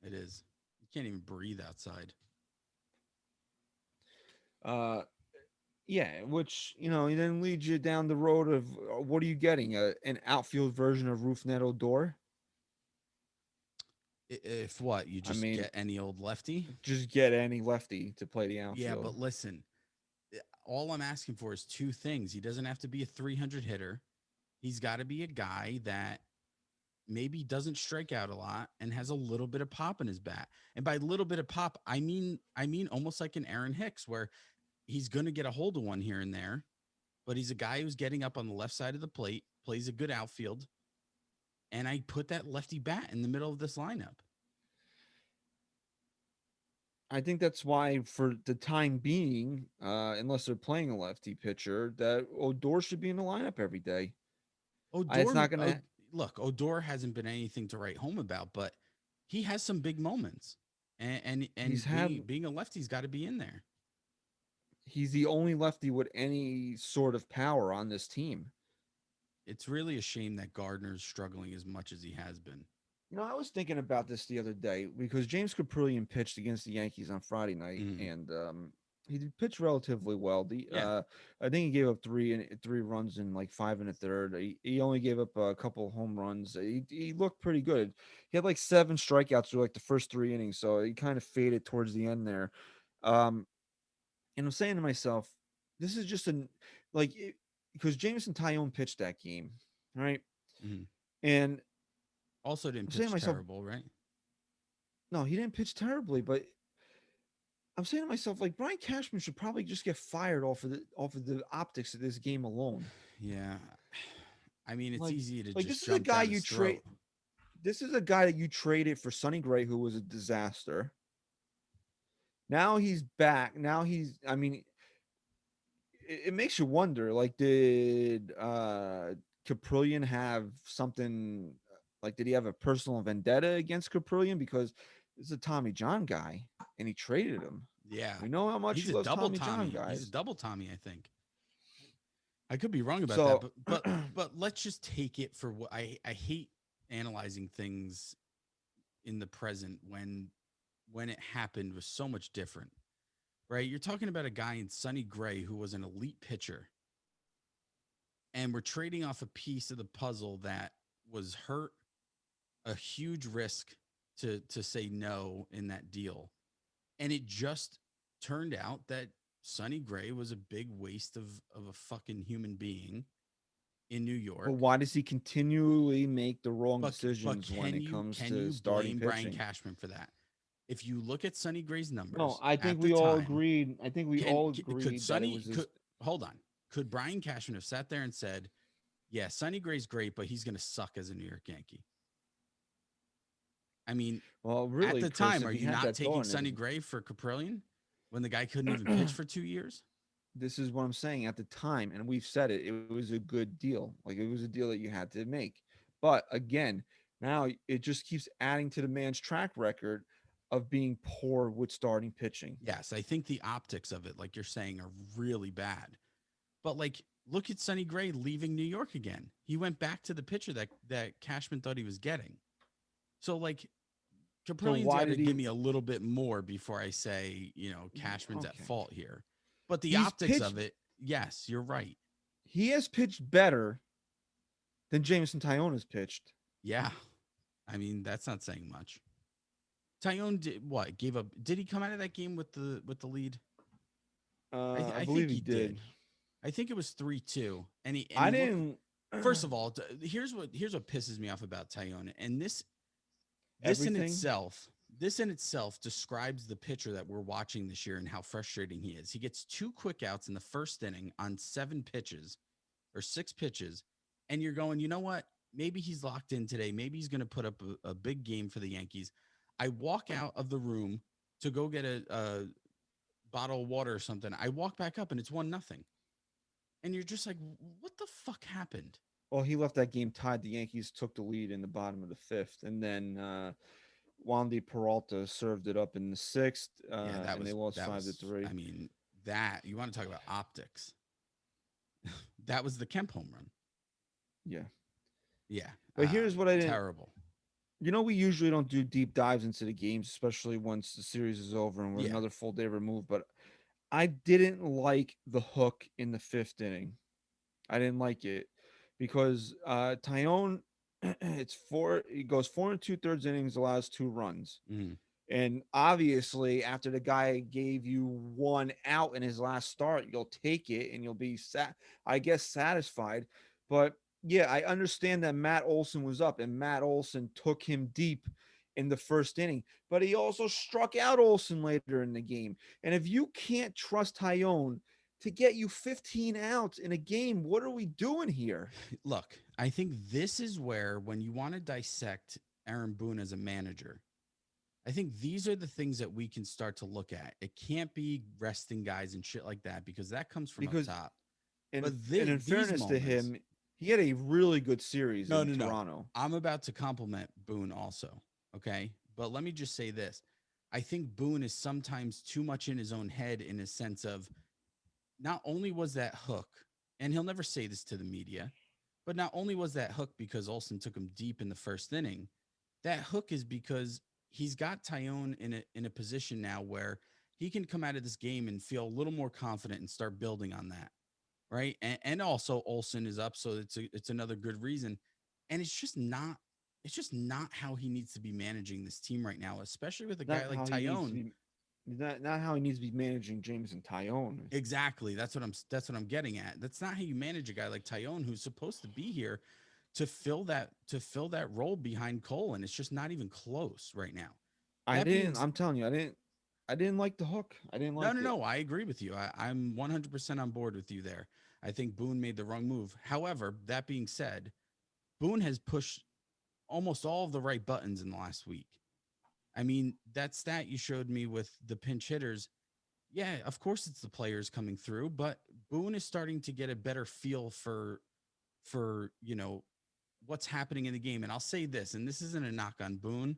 [SPEAKER 5] It is. You can't even breathe outside.
[SPEAKER 4] Uh, Yeah, which then leads you down the road of what are you getting? An outfield version of Rougned Odor?
[SPEAKER 5] If what you
[SPEAKER 4] I
[SPEAKER 5] just
[SPEAKER 4] mean,
[SPEAKER 5] get any old lefty.
[SPEAKER 4] just get any lefty to play the
[SPEAKER 5] Yeah,
[SPEAKER 4] outfield.
[SPEAKER 5] but listen, all I'm asking for is two things. He doesn't have to be a 300 hitter. He's got to be a guy that maybe doesn't strike out a lot and has a little bit of pop in his bat. And by little bit of pop, I mean almost like an Aaron Hicks, where he's going to get a hold of one here and there, but he's a guy who's getting up on the left side of the plate, plays a good outfield, and I put that lefty bat in the middle of this lineup.
[SPEAKER 4] I think that's why, for the time being, unless they're playing a lefty pitcher, that Odor should be in the lineup every day. It's
[SPEAKER 5] Odor,
[SPEAKER 4] not gonna.
[SPEAKER 5] look, Odor hasn't been anything to write home about, but he has some big moments, and and,
[SPEAKER 4] He's
[SPEAKER 5] and
[SPEAKER 4] had.
[SPEAKER 5] being a lefty's got to be in there.
[SPEAKER 4] He's the only lefty with any sort of power on this team.
[SPEAKER 5] It's really a shame that Gardner's struggling as much as he has been.
[SPEAKER 4] I was thinking about this the other day because James Caprillion pitched against the Yankees on Friday night,
[SPEAKER 5] Mm.
[SPEAKER 4] and he pitched relatively well.
[SPEAKER 5] Yeah.
[SPEAKER 4] I think he gave up three runs in like five and a third. He only gave up a couple of home runs. He looked pretty good. He had like seven strikeouts through like the first three innings, so he kind of faded towards the end there. Um, and I'm saying to myself, this is just an like because Jameson Tyone pitched that game, right?
[SPEAKER 5] Mhm.
[SPEAKER 4] And
[SPEAKER 5] Also didn't
[SPEAKER 4] I'm saying to
[SPEAKER 5] pitch
[SPEAKER 4] myself,
[SPEAKER 5] terrible, right?
[SPEAKER 4] no, he didn't pitch terribly, but I'm saying to myself, like Brian Cashman should probably just get fired off of the optics of this game alone.
[SPEAKER 5] Yeah. I mean, it's
[SPEAKER 4] Like,
[SPEAKER 5] easy to
[SPEAKER 4] like
[SPEAKER 5] just
[SPEAKER 4] this is a
[SPEAKER 5] jump
[SPEAKER 4] guy
[SPEAKER 5] down
[SPEAKER 4] you
[SPEAKER 5] his
[SPEAKER 4] trade.
[SPEAKER 5] throat.
[SPEAKER 4] This is a guy that you traded for Sonny Gray, who was a disaster. Now he's back. Now he's. I mean, it makes you wonder. Like, did Caprillion have something? Like, did he have a personal vendetta against Caprillion because this is a Tommy John guy, and he traded him?
[SPEAKER 5] Yeah.
[SPEAKER 4] We know how much
[SPEAKER 5] He's
[SPEAKER 4] he
[SPEAKER 5] a
[SPEAKER 4] loves
[SPEAKER 5] double
[SPEAKER 4] Tommy John
[SPEAKER 5] Tommy. He's a
[SPEAKER 4] guys.
[SPEAKER 5] double Tommy, I think. I could be wrong about that,
[SPEAKER 4] So,
[SPEAKER 5] but let's just take it for what I hate analyzing things in the present when it happened was so much different. Right? You're talking about a guy in Sonny Gray who was an elite pitcher, and we're trading off a piece of the puzzle that was hurt, a huge risk to say no in that deal. And it just turned out that Sonny Gray was a big waste of a fucking human being in New
[SPEAKER 4] but
[SPEAKER 5] York.
[SPEAKER 4] why does he continually make the wrong
[SPEAKER 5] But
[SPEAKER 4] decisions when
[SPEAKER 5] can
[SPEAKER 4] it
[SPEAKER 5] you
[SPEAKER 4] comes
[SPEAKER 5] can
[SPEAKER 4] to
[SPEAKER 5] you
[SPEAKER 4] starting
[SPEAKER 5] blame Brian
[SPEAKER 4] pitching?
[SPEAKER 5] Cashman for that? If you look at Sonny Gray's
[SPEAKER 4] No,
[SPEAKER 5] numbers
[SPEAKER 4] I think
[SPEAKER 5] at the
[SPEAKER 4] we all
[SPEAKER 5] time,
[SPEAKER 4] agreed. I think we all
[SPEAKER 5] could
[SPEAKER 4] agreed that it
[SPEAKER 5] Sonny
[SPEAKER 4] was his.
[SPEAKER 5] could hold on? Could Brian Cashman have sat there and said, "Yeah, Sonny Gray's great, but he's going to suck as a New York Yankee"? I mean,
[SPEAKER 4] Well,
[SPEAKER 5] at
[SPEAKER 4] really,
[SPEAKER 5] the
[SPEAKER 4] Chris,
[SPEAKER 5] time,
[SPEAKER 4] if
[SPEAKER 5] are
[SPEAKER 4] he
[SPEAKER 5] you
[SPEAKER 4] had
[SPEAKER 5] not
[SPEAKER 4] that
[SPEAKER 5] taking
[SPEAKER 4] thought in
[SPEAKER 5] Sonny
[SPEAKER 4] his,
[SPEAKER 5] Gray for Caprillion when the guy couldn't even pitch for 2 years?
[SPEAKER 4] this is what I'm saying. At the time, and we've said it, it was a good deal. Like it was a deal that you had to make. But again, now it just keeps adding to the man's track record of being poor with starting pitching.
[SPEAKER 5] Yes, I think the optics of it, like you're saying, are really bad. But like, look at Sonny Gray leaving New York again. He went back to the pitcher that Cashman thought he was getting. So like,
[SPEAKER 4] So
[SPEAKER 5] Caprillian's
[SPEAKER 4] why
[SPEAKER 5] got to
[SPEAKER 4] did
[SPEAKER 5] give
[SPEAKER 4] he?
[SPEAKER 5] me a little bit more before I say, Cashman's at
[SPEAKER 4] Okay,
[SPEAKER 5] fault here. But the
[SPEAKER 4] he's
[SPEAKER 5] optics
[SPEAKER 4] pitched.
[SPEAKER 5] of it, yes, you're right.
[SPEAKER 4] He has pitched better than Jameson Tyone has pitched.
[SPEAKER 5] Yeah, I mean that's not saying much. Tyone did what? Gave up? Did he come out of that game with the lead?
[SPEAKER 4] I
[SPEAKER 5] I
[SPEAKER 4] believe
[SPEAKER 5] think
[SPEAKER 4] he
[SPEAKER 5] he
[SPEAKER 4] did.
[SPEAKER 5] did. I think it was 3-2, and
[SPEAKER 4] I
[SPEAKER 5] he looked.
[SPEAKER 4] didn't.
[SPEAKER 5] First of all, here's what pisses me off about Tyone, and this in
[SPEAKER 4] Everything.
[SPEAKER 5] itself this in itself describes the pitcher that we're watching this year and how frustrating he is. He gets two quick outs in the first inning on 7 pitches or 6 pitches, and you're going, you know what? Maybe he's locked in today. Maybe he's going to put up a big game for the Yankees. I walk out of the room to go get a bottle of water or something. I walk back up and it's 1-0. And you're just like, what the fuck happened?
[SPEAKER 4] Well, he left that game tied. The Yankees took the lead in the bottom of the fifth, and then Wandy Peralta served it up in the sixth,
[SPEAKER 5] Yeah,
[SPEAKER 4] and they lost
[SPEAKER 5] that
[SPEAKER 4] five to
[SPEAKER 5] was,
[SPEAKER 4] three.
[SPEAKER 5] I mean, that you want to talk about optics. That was the Kemp home run.
[SPEAKER 4] Yeah,
[SPEAKER 5] Yeah.
[SPEAKER 4] but here's what I didn't.
[SPEAKER 5] Terrible.
[SPEAKER 4] We usually don't do deep dives into the games, especially once the series is over and we're
[SPEAKER 5] Yeah.
[SPEAKER 4] another full day removed. But I didn't like the hook in the fifth inning. I didn't like it because Tyone, it's four. He goes 4 and 2/3 innings, allows 2 runs.
[SPEAKER 5] Mhm.
[SPEAKER 4] And obviously, after the guy gave you one out in his last start, you'll take it and you'll be I guess satisfied. But yeah, I understand that Matt Olson was up and Matt Olson took him deep in the first inning, but he also struck out Olson later in the game. And if you can't trust Tyone to get you 15 outs in a game, what are we doing here?
[SPEAKER 5] Look, I think this is where, when you want to dissect Aaron Boone as a manager, I think these are the things that we can start to look at. It can't be resting guys and shit like that because that comes from up
[SPEAKER 4] Because
[SPEAKER 5] top.
[SPEAKER 4] and
[SPEAKER 5] But
[SPEAKER 4] and in
[SPEAKER 5] these
[SPEAKER 4] fairness to
[SPEAKER 5] moments,
[SPEAKER 4] him, he had a really good series
[SPEAKER 5] no,
[SPEAKER 4] in
[SPEAKER 5] no, no.
[SPEAKER 4] Toronto.
[SPEAKER 5] I'm about to compliment Boone also. Okay. But let me just say this. I think Boone is sometimes too much in his own head, in a sense of, not only was that hook, and he'll never say this to the media, but not only was that hook because Olson took him deep in the first inning, that hook is because he's got Tyone in a position now where he can come out of this game and feel a little more confident and start building on that, right? And also Olson is up, so it's another good reason. And it's just not how he needs to be managing this team right now, especially with a guy
[SPEAKER 4] Not
[SPEAKER 5] like
[SPEAKER 4] how he needs to
[SPEAKER 5] Tyone.
[SPEAKER 4] be. Not how he needs to be managing James and Tyone.
[SPEAKER 5] Exactly. That's what I'm getting at. That's not how you manage a guy like Tyone who's supposed to be here to fill that role behind Cole, and it's just not even close right now.
[SPEAKER 4] I
[SPEAKER 5] That being
[SPEAKER 4] didn't. I'm telling you, I didn't like the hook. I didn't
[SPEAKER 5] No,
[SPEAKER 4] like
[SPEAKER 5] no,
[SPEAKER 4] it.
[SPEAKER 5] no. I agree with you. I'm 100% on board with you there. I think Boone made the wrong move. However, that being said, Boone has pushed almost all of the right buttons in the last week. I mean, that stat you showed me with the pinch hitters, yeah, of course it's the players coming through, but Boone is starting to get a better feel for what's happening in the game. And I'll say this, and this isn't a knock on Boone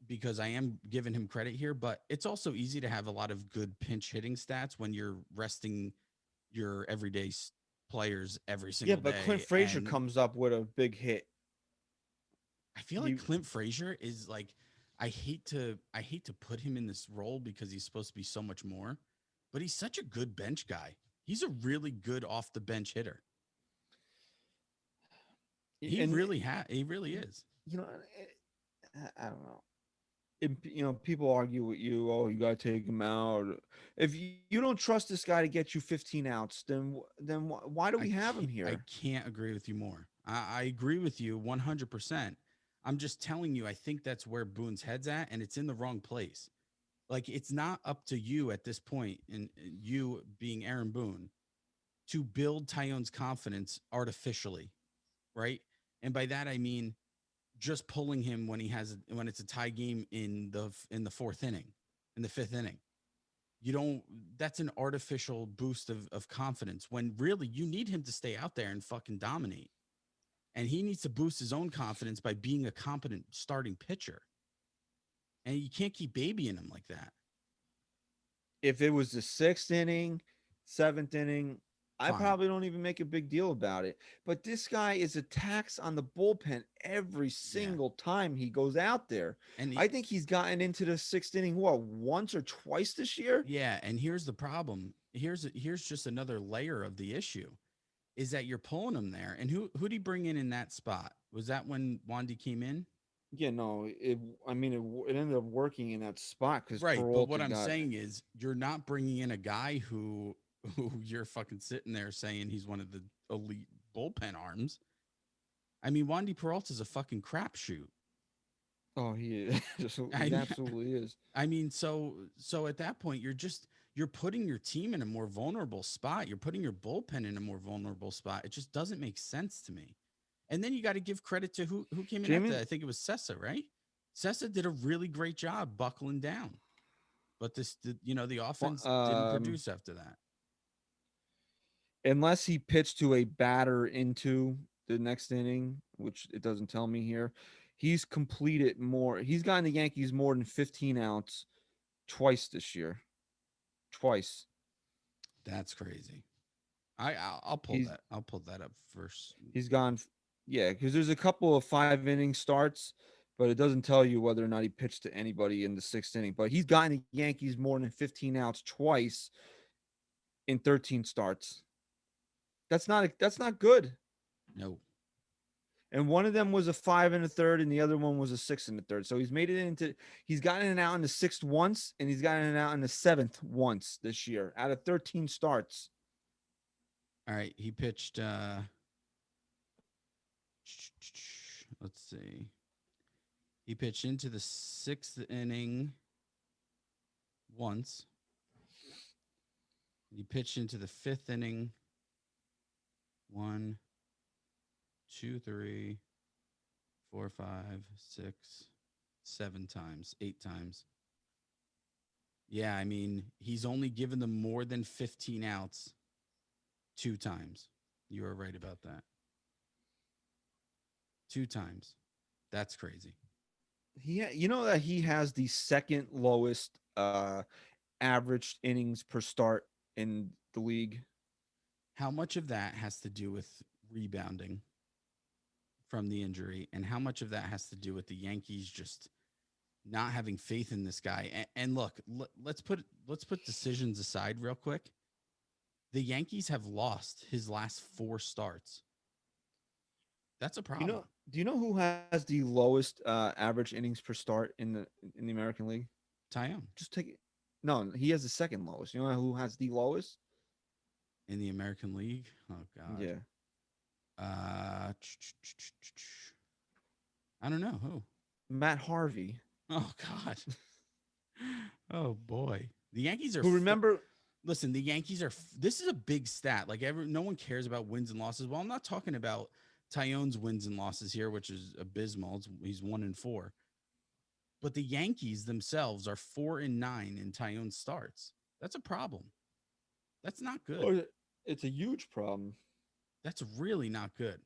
[SPEAKER 5] because I am giving him credit here, but it's also easy to have a lot of good pinch hitting stats when you're resting your players every
[SPEAKER 4] Yeah,
[SPEAKER 5] single
[SPEAKER 4] but Clint
[SPEAKER 5] day.
[SPEAKER 4] Frazier
[SPEAKER 5] And
[SPEAKER 4] comes up with a big hit.
[SPEAKER 5] I feel like
[SPEAKER 4] He,
[SPEAKER 5] Clint Frazier is like I hate to put him in this role because he's supposed to be so much more, but he's such a good bench guy. He's a really good off the bench hitter.
[SPEAKER 4] and
[SPEAKER 5] He really is.
[SPEAKER 4] you know, I don't know. People argue with you. Oh, you gotta take him out. If you don't trust this guy to get you 15 outs, then why do we have him
[SPEAKER 5] I
[SPEAKER 4] here?
[SPEAKER 5] can't agree with you more. I agree with you 100%. I'm just telling you, I think that's where Boone's head's at, and it's in the wrong place. Like, it's not up to you at this point, and you being Aaron Boone, to build Tyone's confidence artificially, right? And by that I mean just pulling him when it's a tie game in the fourth inning, in the fifth inning. You don't That's an artificial boost of confidence when really you need him to stay out there and fucking dominate. And he needs to boost his own confidence by being a competent starting pitcher. And you can't keep babying him like that.
[SPEAKER 4] If it was the sixth inning, seventh inning, I
[SPEAKER 5] Fine.
[SPEAKER 4] probably don't even make a big deal about it. But this guy is a tax on the bullpen every
[SPEAKER 5] Yeah.
[SPEAKER 4] single time he goes out there.
[SPEAKER 5] And
[SPEAKER 4] I think he's gotten into the sixth inning, what, once or twice this year?
[SPEAKER 5] yeah, and here's the problem. Here's just another layer of the issue is that you're pulling him there. And who did he bring in that spot? Was that when Wandy came in?
[SPEAKER 4] Yeah, no, it ended up working in that spot because
[SPEAKER 5] Right, but what
[SPEAKER 4] Peralta
[SPEAKER 5] I'm
[SPEAKER 4] got.
[SPEAKER 5] saying is you're not bringing in a guy who you're fucking sitting there saying he's one of the elite bullpen arms. I mean, Wandy Peralta's a fucking crapshoot.
[SPEAKER 4] Oh, he is.
[SPEAKER 5] I
[SPEAKER 4] He
[SPEAKER 5] mean,
[SPEAKER 4] absolutely is.
[SPEAKER 5] I mean, so at that point, you're putting your team in a more vulnerable spot. You're putting your bullpen in a more vulnerable spot. It just doesn't make sense to me. And then you got to give credit to who came in after
[SPEAKER 4] Jamie,
[SPEAKER 5] that. I think it was Sessa, right? Sessa did a really great job buckling down, but the offense didn't
[SPEAKER 4] um,
[SPEAKER 5] produce after that.
[SPEAKER 4] unless he pitched to a batter into the next inning, which it doesn't tell me here, he's completed more. He's gotten the Yankees more than 15 outs twice this year. Twice.
[SPEAKER 5] That's crazy. I'll pull
[SPEAKER 4] He's
[SPEAKER 5] that. I'll pull that up first.
[SPEAKER 4] he's gone. Yeah, because there's a couple of 5 inning starts, but it doesn't tell you whether or not he pitched to anybody in the sixth inning. But he's gotten the Yankees more than 15 outs twice in 13 starts. That's not good.
[SPEAKER 5] No.
[SPEAKER 4] And one of them was a 5 and a third, and the other one was a 6 and a third. So he's gotten it out in the sixth once, and he's gotten it out in the seventh once this year out of 13 starts.
[SPEAKER 5] All right. He pitched let's see. He pitched into the sixth inning once. He pitched into the fifth inning. 1, 2, 3, 4, 5, 6, 7 times, 8 times. Yeah, I mean, he's only given them more than 15 outs 2 times. You are right about that. 2 times. That's crazy.
[SPEAKER 4] You know that he has the second lowest average innings per start in the league.
[SPEAKER 5] How much of that has to do with rebounding from the injury, and how much of that has to do with the Yankees just not having faith in this guy. And look, let's put decisions aside real quick. The Yankees have lost his last 4 starts. That's a
[SPEAKER 4] You know,
[SPEAKER 5] problem.
[SPEAKER 4] do you know who has the lowest average innings per start in the American League?
[SPEAKER 5] Tyone
[SPEAKER 4] Just take it. No, he has the second lowest. You know who has the lowest?
[SPEAKER 5] in the American League. Oh God.
[SPEAKER 4] Yeah,
[SPEAKER 5] Uh, I don't know who.
[SPEAKER 4] Matt Harvey.
[SPEAKER 5] Oh God. Oh boy. The Yankees are
[SPEAKER 4] Who remember?
[SPEAKER 5] listen, the Yankees are this is a big stat. Like no one cares about wins and losses. Well, I'm not talking about Tyone's wins and losses here, which is abysmal. He's 1-4. But the Yankees themselves are 4-9 in Tyone starts. That's a problem. That's not good.
[SPEAKER 4] Oh, it's a huge problem.
[SPEAKER 5] That's really not good.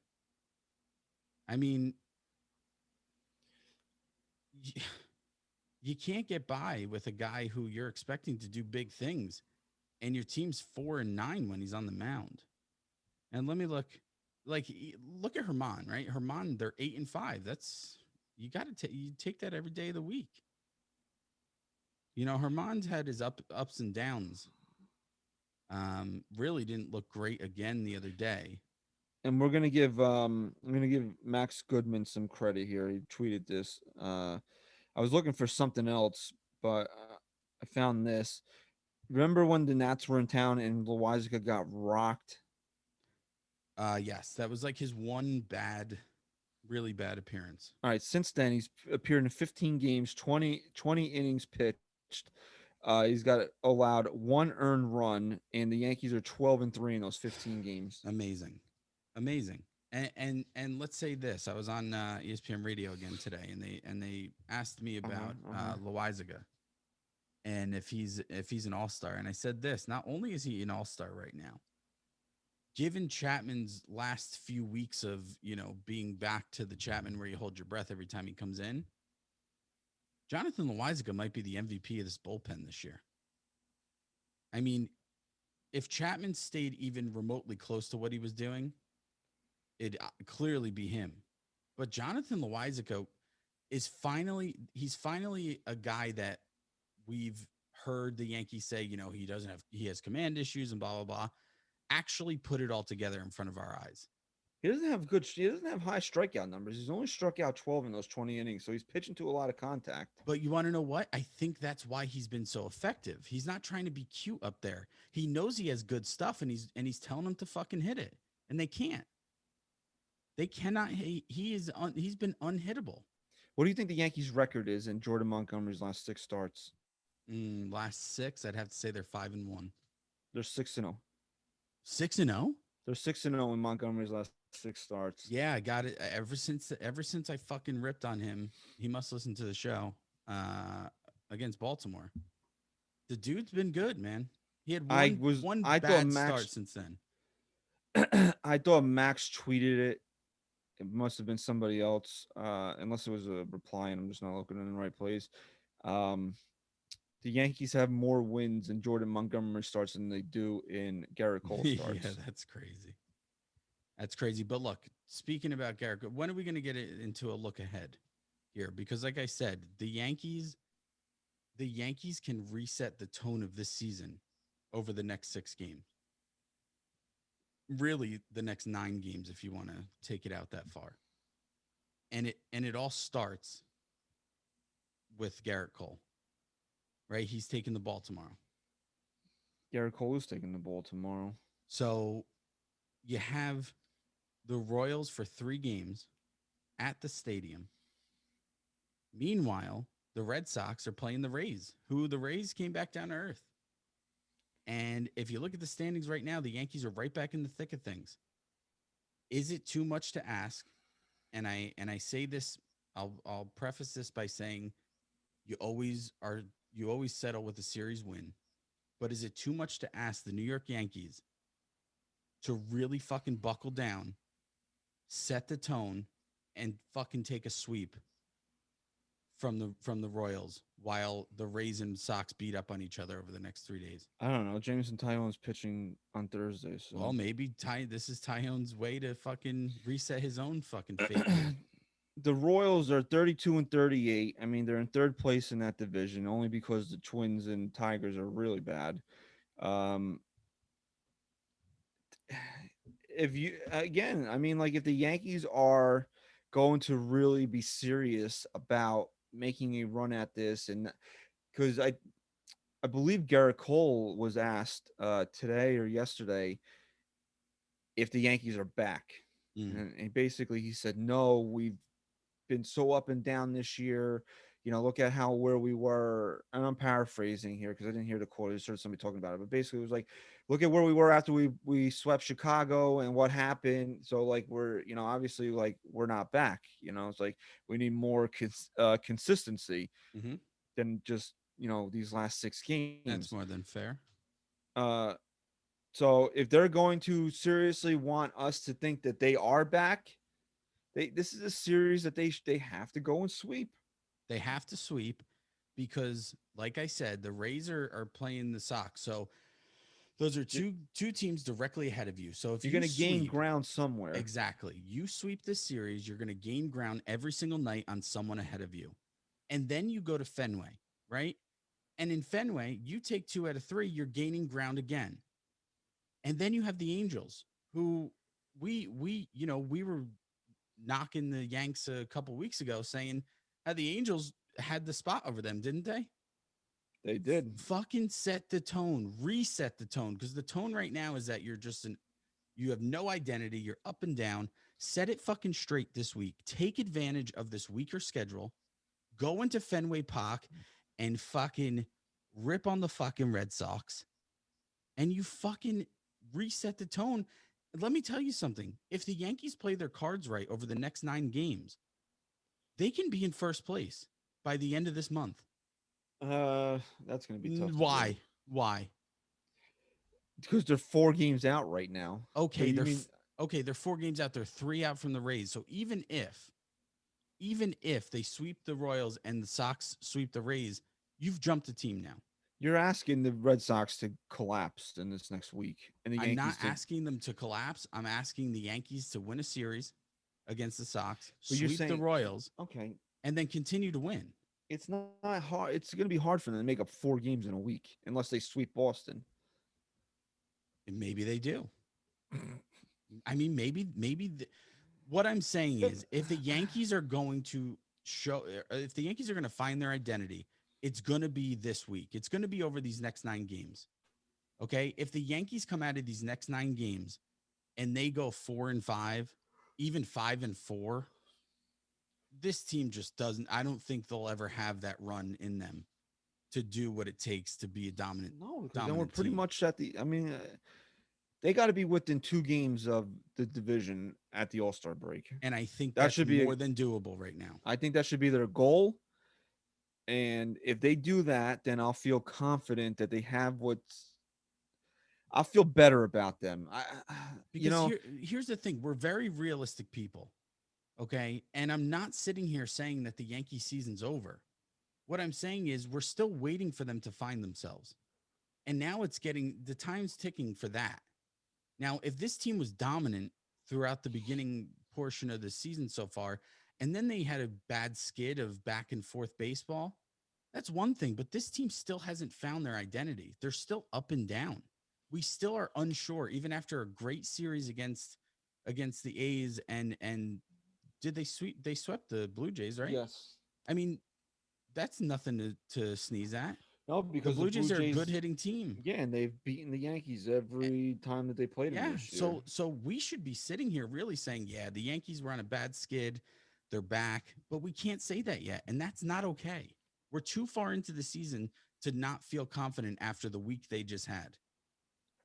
[SPEAKER 5] I mean, you can't get by with a guy who you're expecting to do big things, and your team's 4-9 when he's on the mound. And let me look, like look at Herman, right? Herman, they're 8-5. That's you got to you take that every day of the week. You know, Herman's had his ups and downs. Really didn't look great again the other day.
[SPEAKER 4] And I'm gonna give Max Goodman some credit here. He tweeted this. I was looking for something else, but I found this. Remember when the Nats were in town and Loizaga got rocked?
[SPEAKER 5] Yes, that was like his one bad, really bad appearance.
[SPEAKER 4] All right, since then he's appeared in 15 games, 20 innings pitched. He's got allowed one earned run, and the Yankees are 12-3 in those 15 games.
[SPEAKER 5] Amazing, amazing. And let's say this: I was on ESPN Radio again today, and they asked me about Loizaga and if he's an all-star, and I said this: not only is he an all-star right now, given Chapman's last few weeks of being back to the Chapman where you hold your breath every time he comes in, Jonathan Loizaga might be the MVP of this bullpen this year. I mean, if Chapman stayed even remotely close to what he was doing, it'd clearly be him. But Jonathan Loizaga he's finally a guy that we've heard the Yankees say, he has command issues and blah, blah, blah, actually put it all together in front of our eyes.
[SPEAKER 4] He doesn't have high strikeout numbers. He's only struck out 12 in those 20 innings, so he's pitching to a lot of contact.
[SPEAKER 5] But you want to know what? I think that's why he's been so effective. He's not trying to be cute up there. He knows he has good stuff, and he's telling them to fucking hit it, and they can't. They cannot. He's been unhittable.
[SPEAKER 4] What do you think the Yankees' record is in Jordan Montgomery's last 6 starts?
[SPEAKER 5] Last 6, I'd have to say they're 5-1.
[SPEAKER 4] They're 6-0.
[SPEAKER 5] 6-0.
[SPEAKER 4] They're 6-0 in Montgomery's last 6 starts.
[SPEAKER 5] Yeah, I got it. Ever since I fucking ripped on him, he must listen to the show. Against Baltimore, the dude's been good, man. He had one bad start since then.
[SPEAKER 4] I thought Max tweeted it. It must have been somebody else, unless it was a reply, and I'm just not looking in the right place. The Yankees have more wins in Jordan Montgomery starts than they do in Garrett Cole starts.
[SPEAKER 5] Yeah, that's crazy. That's crazy. But look, speaking about Garrett, when are we going to get into a look ahead here? Because like I said, the Yankees can reset the tone of this season over the next 6 games. Really, the next 9 games, if you want to take it out that far. And it all starts with Garrett Cole, right? He's taking the ball tomorrow.
[SPEAKER 4] Garrett Cole is taking the ball tomorrow.
[SPEAKER 5] So you have the Royals for 3 games at the stadium. Meanwhile, the Red Sox are playing the Rays, who the Rays came back down to earth. And if you look at the standings right now, the Yankees are right back in the thick of things. Is it too much to ask? And I say this, I'll preface this by saying you always settle with a series win. But is it too much to ask the New York Yankees to really fucking buckle down, set the tone, and fucking take a sweep from the Royals while the Rays and Sox beat up on each other over the next 3 days?
[SPEAKER 4] I don't know. Jameson Tyone's pitching on Thursday. So.
[SPEAKER 5] Well, maybe this is Tyone's way to fucking reset his own fucking fate.
[SPEAKER 4] the Royals are 32 and 38. I mean, they're in third place in that division only because the Twins and Tigers are really bad. Um, if you again, I mean, like if the Yankees are going to really be serious about making a run at this, and because I believe Garrett Cole was asked today or yesterday if the Yankees are back,
[SPEAKER 5] Mm.
[SPEAKER 4] and basically he said no. We've been so up and down this year. You know, look at how where we were, and I'm paraphrasing here because I didn't hear the quote. I just heard somebody talking about it, but basically it was like, look at where we were after we swept Chicago and what happened. So like we're obviously like we're not back. It's like we need more consistency
[SPEAKER 5] Hmm.
[SPEAKER 4] than just these last six games.
[SPEAKER 5] That's more than fair.
[SPEAKER 4] Uh, so if they're going to seriously want us to think that they are back, this is a series that they have to go and sweep.
[SPEAKER 5] They have to sweep because, like I said, the Rays are playing the Sox. So those are
[SPEAKER 4] You're,
[SPEAKER 5] two teams directly ahead of you. So if
[SPEAKER 4] you're
[SPEAKER 5] you
[SPEAKER 4] going to gain
[SPEAKER 5] sweep,
[SPEAKER 4] ground somewhere.
[SPEAKER 5] exactly, you sweep this series, you're going to gain ground every single night on someone ahead of you. And then you go to Fenway, right? And in Fenway, you take 2 out of 3, you're gaining ground again. And then you have the Angels, who we were knocking the Yanks a couple weeks ago, saying how the Angels had the spot over them, didn't they?
[SPEAKER 4] They did.
[SPEAKER 5] Fucking set the tone, reset the tone, because the tone right now is that you have no identity, you're up and down. Set it fucking straight this week. Take advantage of this weaker schedule. Go into Fenway Park and fucking rip on the fucking Red Sox, and you fucking reset the tone. Let me tell you something. If the Yankees play their cards right over the next 9 games, they can be in first place by the end of this month.
[SPEAKER 4] That's going to be tough to do
[SPEAKER 5] Why? Why?
[SPEAKER 4] because they're 4 games out right now. So
[SPEAKER 5] Okay,
[SPEAKER 4] you mean
[SPEAKER 5] they're 4 games out. They're 3 out from the Rays. So even if they sweep the Royals and the Sox sweep the Rays, you've jumped a team now.
[SPEAKER 4] you're asking the Red Sox to collapse in this next week and the
[SPEAKER 5] I'm not
[SPEAKER 4] Yankees to?
[SPEAKER 5] asking them to collapse. I'm asking the Yankees to win a series against the Sox,
[SPEAKER 4] But you're
[SPEAKER 5] sweep the
[SPEAKER 4] saying
[SPEAKER 5] Royals,
[SPEAKER 4] okay,
[SPEAKER 5] and then continue to win.
[SPEAKER 4] it's not hard. It's going to be hard for them to make up 4 games in a week unless they sweep Boston.
[SPEAKER 5] And maybe they do. I mean, what I'm saying is, if the Yankees are going to if the Yankees are going to find their identity, it's going to be this week. It's going to be over these next 9 games. Okay. If the Yankees come out of these next 9 games and they go 4-5, even 5-4, this team just doesn't, I don't think they'll ever have that run in them to do what it takes to be a dominant,
[SPEAKER 4] No, because then we're
[SPEAKER 5] dominant
[SPEAKER 4] pretty
[SPEAKER 5] team.
[SPEAKER 4] much at the. I mean, they got to be within 2 games of the division at the All Star break.
[SPEAKER 5] And I think
[SPEAKER 4] That
[SPEAKER 5] that's
[SPEAKER 4] should be.
[SPEAKER 5] more than doable right now.
[SPEAKER 4] I think that should be their goal. And if they do that, then I'll feel confident that they have what's. I'll feel better about them. You
[SPEAKER 5] Because
[SPEAKER 4] know,
[SPEAKER 5] here's the thing, we're very realistic people. Okay. And I'm not sitting here saying that the Yankee season's over. What I'm saying is we're still waiting for them to find themselves. And now it's getting the time's ticking for that. Now, if this team was dominant throughout the beginning portion of the season so far, and then they had a bad skid of back and forth baseball, that's one thing. But this team still hasn't found their identity. They're still up and down. We still are unsure, even after a great series against the A's and did they swept the Blue Jays, right?
[SPEAKER 4] yes.
[SPEAKER 5] I mean, that's nothing to sneeze at.
[SPEAKER 4] No,
[SPEAKER 5] The
[SPEAKER 4] because the
[SPEAKER 5] Blue
[SPEAKER 4] Blue
[SPEAKER 5] Jays are a good
[SPEAKER 4] Jays,
[SPEAKER 5] hitting team.
[SPEAKER 4] yeah, and they've beaten the Yankees
[SPEAKER 5] A-
[SPEAKER 4] every time that they played them
[SPEAKER 5] Yeah.
[SPEAKER 4] this year.
[SPEAKER 5] So we should be sitting here really saying, yeah, the Yankees were on a bad skid. They're back, but we can't say that yet. And that's not okay. We're too far into the season to not feel confident after the week they just had.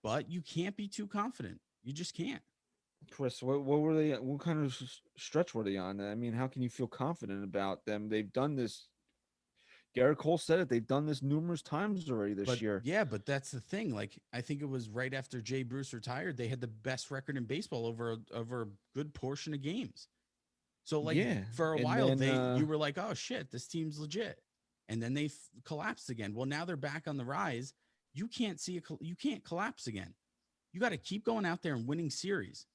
[SPEAKER 5] But you can't be too confident. You just can't.
[SPEAKER 4] Chris, what were they? What kind of stretch were they on? I mean, how can you feel confident about them? They've done this. Garrett Cole said it. They've done this numerous times already this
[SPEAKER 5] But
[SPEAKER 4] year.
[SPEAKER 5] yeah, but that's the thing. Like, I think it was right after Jay Bruce retired, they had the best record in baseball over a good portion of games. So like
[SPEAKER 4] Yeah,
[SPEAKER 5] for a
[SPEAKER 4] and
[SPEAKER 5] while,
[SPEAKER 4] then
[SPEAKER 5] you were like, oh shit, this team's legit, and then they collapsed again. Well, now they're back on the rise. You can't you can't collapse again. You got to keep going out there and winning series.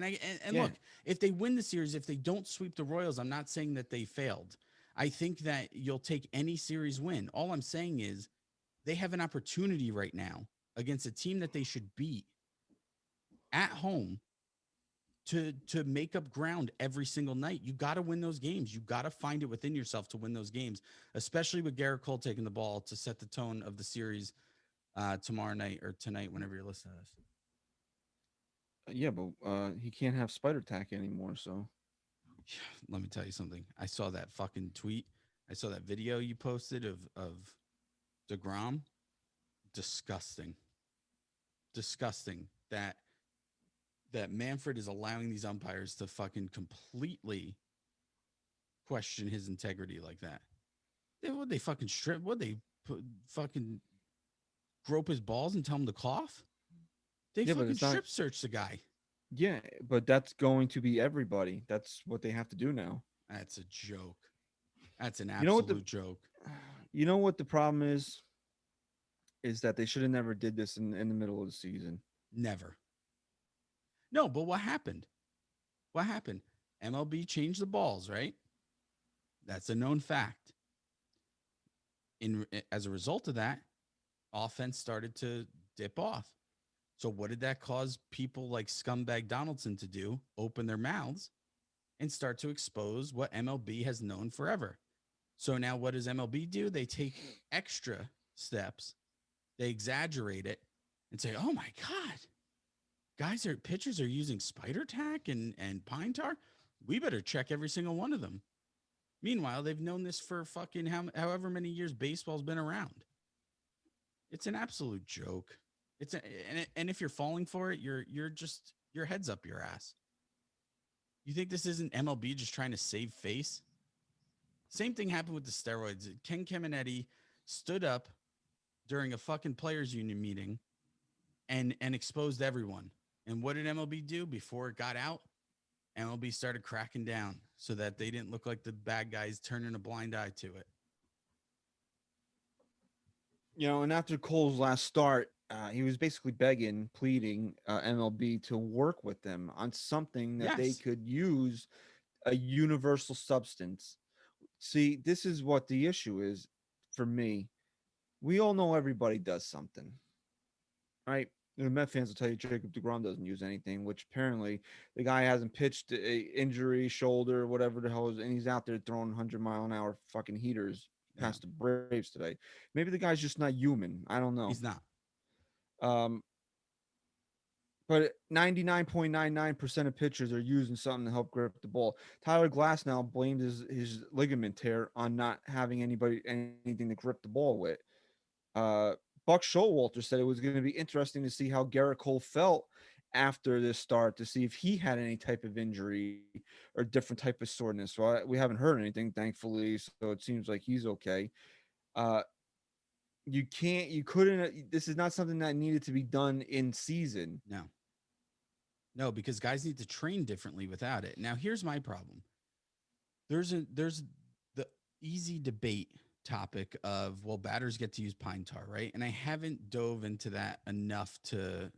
[SPEAKER 5] And
[SPEAKER 4] Yeah.
[SPEAKER 5] look, if they win the series, if they don't sweep the Royals, I'm not saying that they failed. I think that you'll take any series win. All I'm saying is they have an opportunity right now against a team that they should beat at home to make up ground every single night. You got to win those games. You got to find it within yourself to win those games, especially with Garrett Cole taking the ball to set the tone of the series tomorrow night or tonight, whenever you're listening to this.
[SPEAKER 4] Yeah, but he can't have spider tack anymore. So
[SPEAKER 5] Let me tell you something. I saw that fucking tweet. I saw that video you posted of DeGrom. Disgusting. Disgusting that Manfred is allowing these umpires to fucking completely question his integrity like that. Would they fucking strip? Would they fucking grope his balls and tell him to cough? They
[SPEAKER 4] yeah, but
[SPEAKER 5] fucking
[SPEAKER 4] it's not.
[SPEAKER 5] strip search the guy.
[SPEAKER 4] Yeah, but that's going to be everybody. That's what they have to do now.
[SPEAKER 5] That's a joke. That's an
[SPEAKER 4] You know what the
[SPEAKER 5] absolute joke.
[SPEAKER 4] you know what the problem is that they should have never did this in the middle of the season.
[SPEAKER 5] Never. No, but what happened? What happened? MLB changed the balls, right? That's a known fact. As a result of that, offense started to dip off. So what did that cause people like scumbag Donaldson to do? Open their mouths and start to expose what MLB has known forever. So now what does MLB do? They take extra steps. They exaggerate it and say, "Oh my god. Pitchers are using spider tack and pine tar. We better check every single one of them." Meanwhile, they've known this for fucking however many years baseball's been around. It's an absolute joke. And if you're falling for it, you're just your head's up your ass. You think this isn't MLB just trying to save face? Same thing happened with the steroids. Ken Caminiti stood up during a fucking players union meeting and exposed everyone. And what did MLB do before it got out? MLB started cracking down so that they didn't look like the bad guys turning a blind eye to it.
[SPEAKER 4] And after Cole's last start, he was basically begging, pleading MLB to work with them on something that they
[SPEAKER 5] Yes.
[SPEAKER 4] could use a universal substance. See, this is what the issue is for me. We all know everybody does something, right? The Met fans will tell you Jacob DeGrom doesn't use anything, which apparently the guy hasn't pitched a injury, shoulder, whatever the hell is, and he's out there throwing 100-mile-an-hour fucking heaters
[SPEAKER 5] Yeah.
[SPEAKER 4] past the Braves today. Maybe the guy's just not human. I don't know.
[SPEAKER 5] He's not.
[SPEAKER 4] Um, but 99.99% of pitchers are using something to help grip the ball. Tyler Glass now blamed his ligament tear on not having anything to grip the ball with. Uh, Buck Showalter said it was going to be interesting to see how Garrett Cole felt after this start to see if he had any type of injury or different type of soreness. So we haven't heard anything, thankfully. So it seems like he's okay. Uh, you couldn't. This is not something that needed to be done in season.
[SPEAKER 5] No, because guys need to train differently without it. Now, here's my problem. There's the easy debate topic of, well, batters get to use pine tar, right? And I haven't dove into that enough to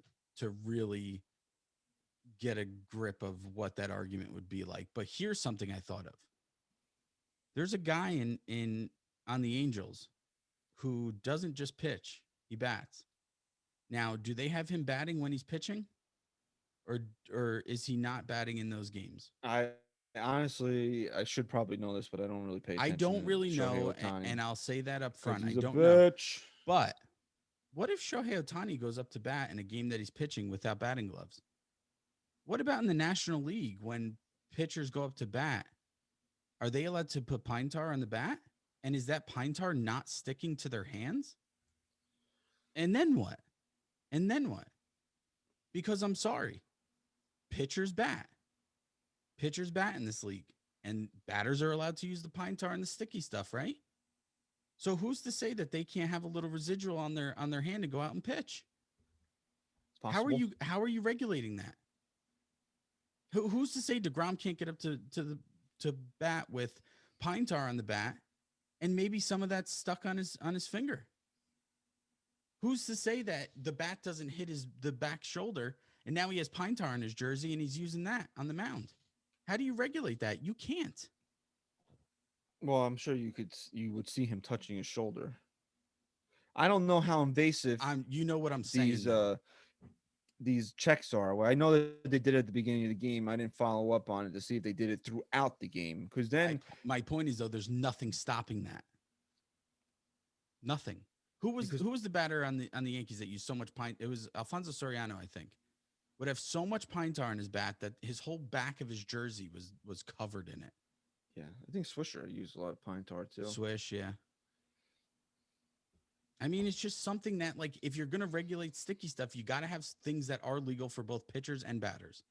[SPEAKER 5] really get a grip of what that argument would be like. But here's something I thought of. There's a guy in on the Angels who doesn't just pitch, he bats. Now, do they have him batting when he's pitching? Or is he not batting in those games?
[SPEAKER 4] I honestly, I should probably know this, but I don't really pay attention.
[SPEAKER 5] I don't really
[SPEAKER 4] to Shohei
[SPEAKER 5] know,
[SPEAKER 4] Ohtani
[SPEAKER 5] and I'll say that up front.
[SPEAKER 4] he's
[SPEAKER 5] I
[SPEAKER 4] a
[SPEAKER 5] don't know.
[SPEAKER 4] bitch.
[SPEAKER 5] But what if Shohei Ohtani goes up to bat in a game that he's pitching without batting gloves? What about in the National League when pitchers go up to bat? Are they allowed to put pine tar on the bat? And is that pine tar not sticking to their hands? And then what? And then what? Because I'm sorry, pitchers bat. Pitchers bat in this league, and batters are allowed to use the pine tar and the sticky stuff, right? So who's to say that they can't have a little residual on their hand and go out and pitch? How are you regulating that? Who's to say DeGrom can't get up to bat with pine tar on the bat, and maybe some of that's stuck on his finger? Who's to say that the bat doesn't hit the back shoulder And now he has pine tar on his jersey and he's using that on the mound. How do you regulate that? You can't.
[SPEAKER 4] Well, I'm sure you would see him touching his shoulder. I don't know how invasive
[SPEAKER 5] You know what I'm saying
[SPEAKER 4] these
[SPEAKER 5] though.
[SPEAKER 4] these checks are. Well, I know that they did it at the beginning of the game. I didn't follow up on it to see if they did it throughout the game. Because then,
[SPEAKER 5] My point is though, there's nothing stopping that. Nothing.
[SPEAKER 4] because
[SPEAKER 5] Who was the batter on the Yankees that used so much pine? It was Alfonso Soriano, I think. Would have so much pine tar in his bat that his whole back of his jersey was covered in it.
[SPEAKER 4] yeah, I think Swisher used a lot of pine tar too.
[SPEAKER 5] Swish, yeah. I mean, it's just something that, like, if you're gonna regulate sticky stuff, you got to have things that are legal for both pitchers and batters.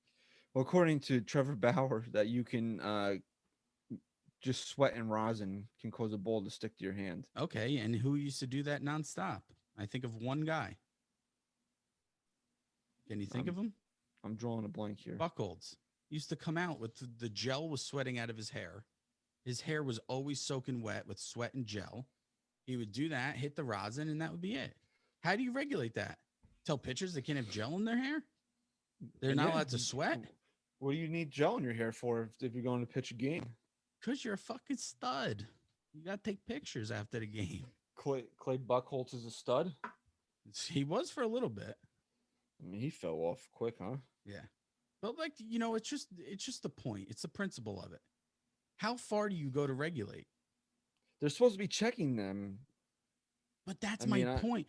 [SPEAKER 4] Well, according to Trevor Bauer, that you can just sweat and rosin can cause a ball to stick to your hand.
[SPEAKER 5] Okay, and who used to do that nonstop? I think of one guy. Can you think of him?
[SPEAKER 4] I'm drawing a blank here.
[SPEAKER 5] Buckholz used to come out with the gel was sweating out of his hair. His hair was always soaking wet with sweat and gel. He would do that, hit the rosin, and that would be it. How do you regulate that? Tell pitchers they can't have gel in their hair? They're not
[SPEAKER 4] Yeah,
[SPEAKER 5] allowed to sweat?
[SPEAKER 4] What do you need gel in your hair for if you're going to pitch a game?
[SPEAKER 5] Because you're a fucking stud. You got to take pictures after the game.
[SPEAKER 4] Clay Buckholz is a stud.
[SPEAKER 5] He was for a little bit.
[SPEAKER 4] I mean, he fell off quick, huh?
[SPEAKER 5] Yeah. But like, it's just the point. It's the principle of it. How far do you go to regulate?
[SPEAKER 4] They're supposed to be checking them.
[SPEAKER 5] But that's
[SPEAKER 4] I
[SPEAKER 5] my
[SPEAKER 4] mean,
[SPEAKER 5] point.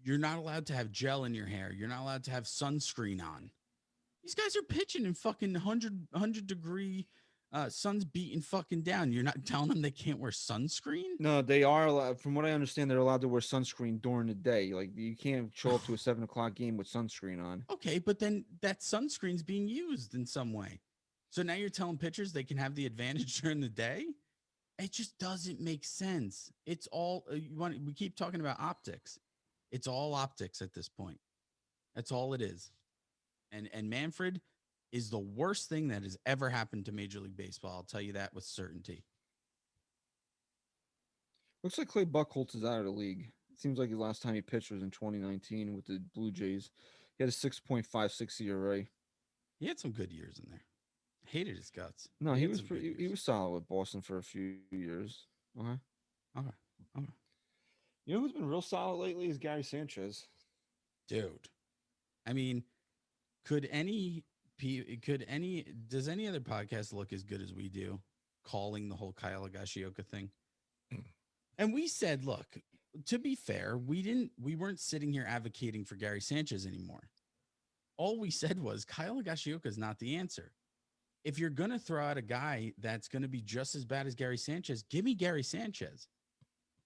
[SPEAKER 5] You're not allowed to have gel in your hair. You're not allowed to have sunscreen on. These guys are pitching in fucking 100-degree sun's beating fucking down. You're not telling them they can't wear sunscreen?
[SPEAKER 4] No, they are allowed. From what I understand, they're allowed to wear sunscreen during the day. Like you can't show up to a 7 o'clock game with sunscreen on.
[SPEAKER 5] Okay, but then that sunscreen's being used in some way. So now you're telling pitchers they can have the advantage during the day? It just doesn't make sense. It's all we keep talking about optics. It's all optics at this point. That's all it is. And Manfred is the worst thing that has ever happened to Major League Baseball. I'll tell you that with certainty.
[SPEAKER 4] Looks like Clay Buckholz is out of the league. It seems like the last time he pitched was in 2019 with the Blue Jays. He had a 6.56 ERA.
[SPEAKER 5] He had some good years in there. Hated his guts.
[SPEAKER 4] No, he was
[SPEAKER 5] pretty.
[SPEAKER 4] he was solid with Boston for a few years.
[SPEAKER 5] Okay.
[SPEAKER 4] You know who's been real solid lately is Gary Sanchez.
[SPEAKER 5] Dude. I mean, does any other podcast look as good as we do calling the whole Kyle Higashioka thing? And we said, look, to be fair, we weren't sitting here advocating for Gary Sanchez anymore. All we said was Kyle Higashioka is not the answer. If you're going to throw out a guy that's going to be just as bad as Gary Sanchez, give me Gary Sanchez.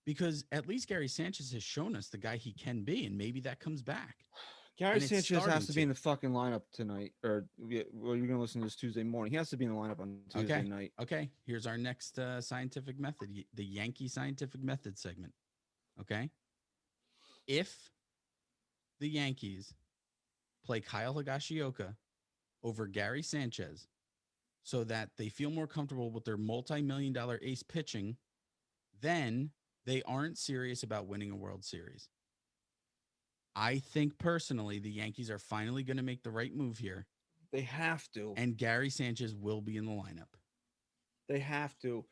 [SPEAKER 5] Because at least Gary Sanchez has shown us the guy he can be, and maybe that comes back.
[SPEAKER 4] Gary Sanchez has to be in the fucking lineup tonight, or you're going to listen to this Tuesday morning. He has to be in the lineup on Tuesday night.
[SPEAKER 5] Okay, here's our next scientific method, the Yankee scientific method segment. Okay, if the Yankees play Kyle Higashioka over Gary Sanchez so that they feel more comfortable with their multi-million-dollar ace pitching, then they aren't serious about winning a World Series. I think personally the Yankees are finally going to make the right move here.
[SPEAKER 4] They have to.
[SPEAKER 5] And Gary Sanchez will be in the lineup.
[SPEAKER 4] They have to.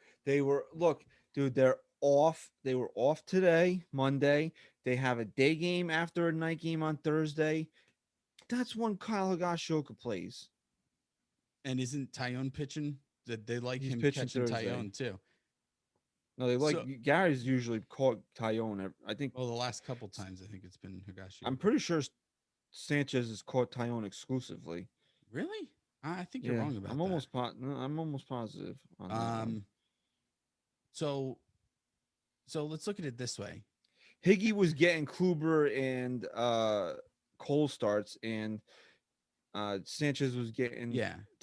[SPEAKER 4] Look, dude, they're off. They were off today, Monday. They have a day game after a night game on Thursday. That's when Kyle Higashioka plays.
[SPEAKER 5] And isn't Tyone pitching? That they like
[SPEAKER 4] He's
[SPEAKER 5] him
[SPEAKER 4] pitching
[SPEAKER 5] catching
[SPEAKER 4] Thursday.
[SPEAKER 5] Tyone too.
[SPEAKER 4] No, they like Gary's usually caught Tyone. I think.
[SPEAKER 5] Well, the last couple times I think it's been Higashioka.
[SPEAKER 4] I'm pretty sure Sanchez has caught Tyone exclusively.
[SPEAKER 5] Really? I think you're wrong about that.
[SPEAKER 4] I'm almost positive on that one.
[SPEAKER 5] So let's look at it this way.
[SPEAKER 4] Higgy was getting Kluber and Cole starts, and Sanchez was getting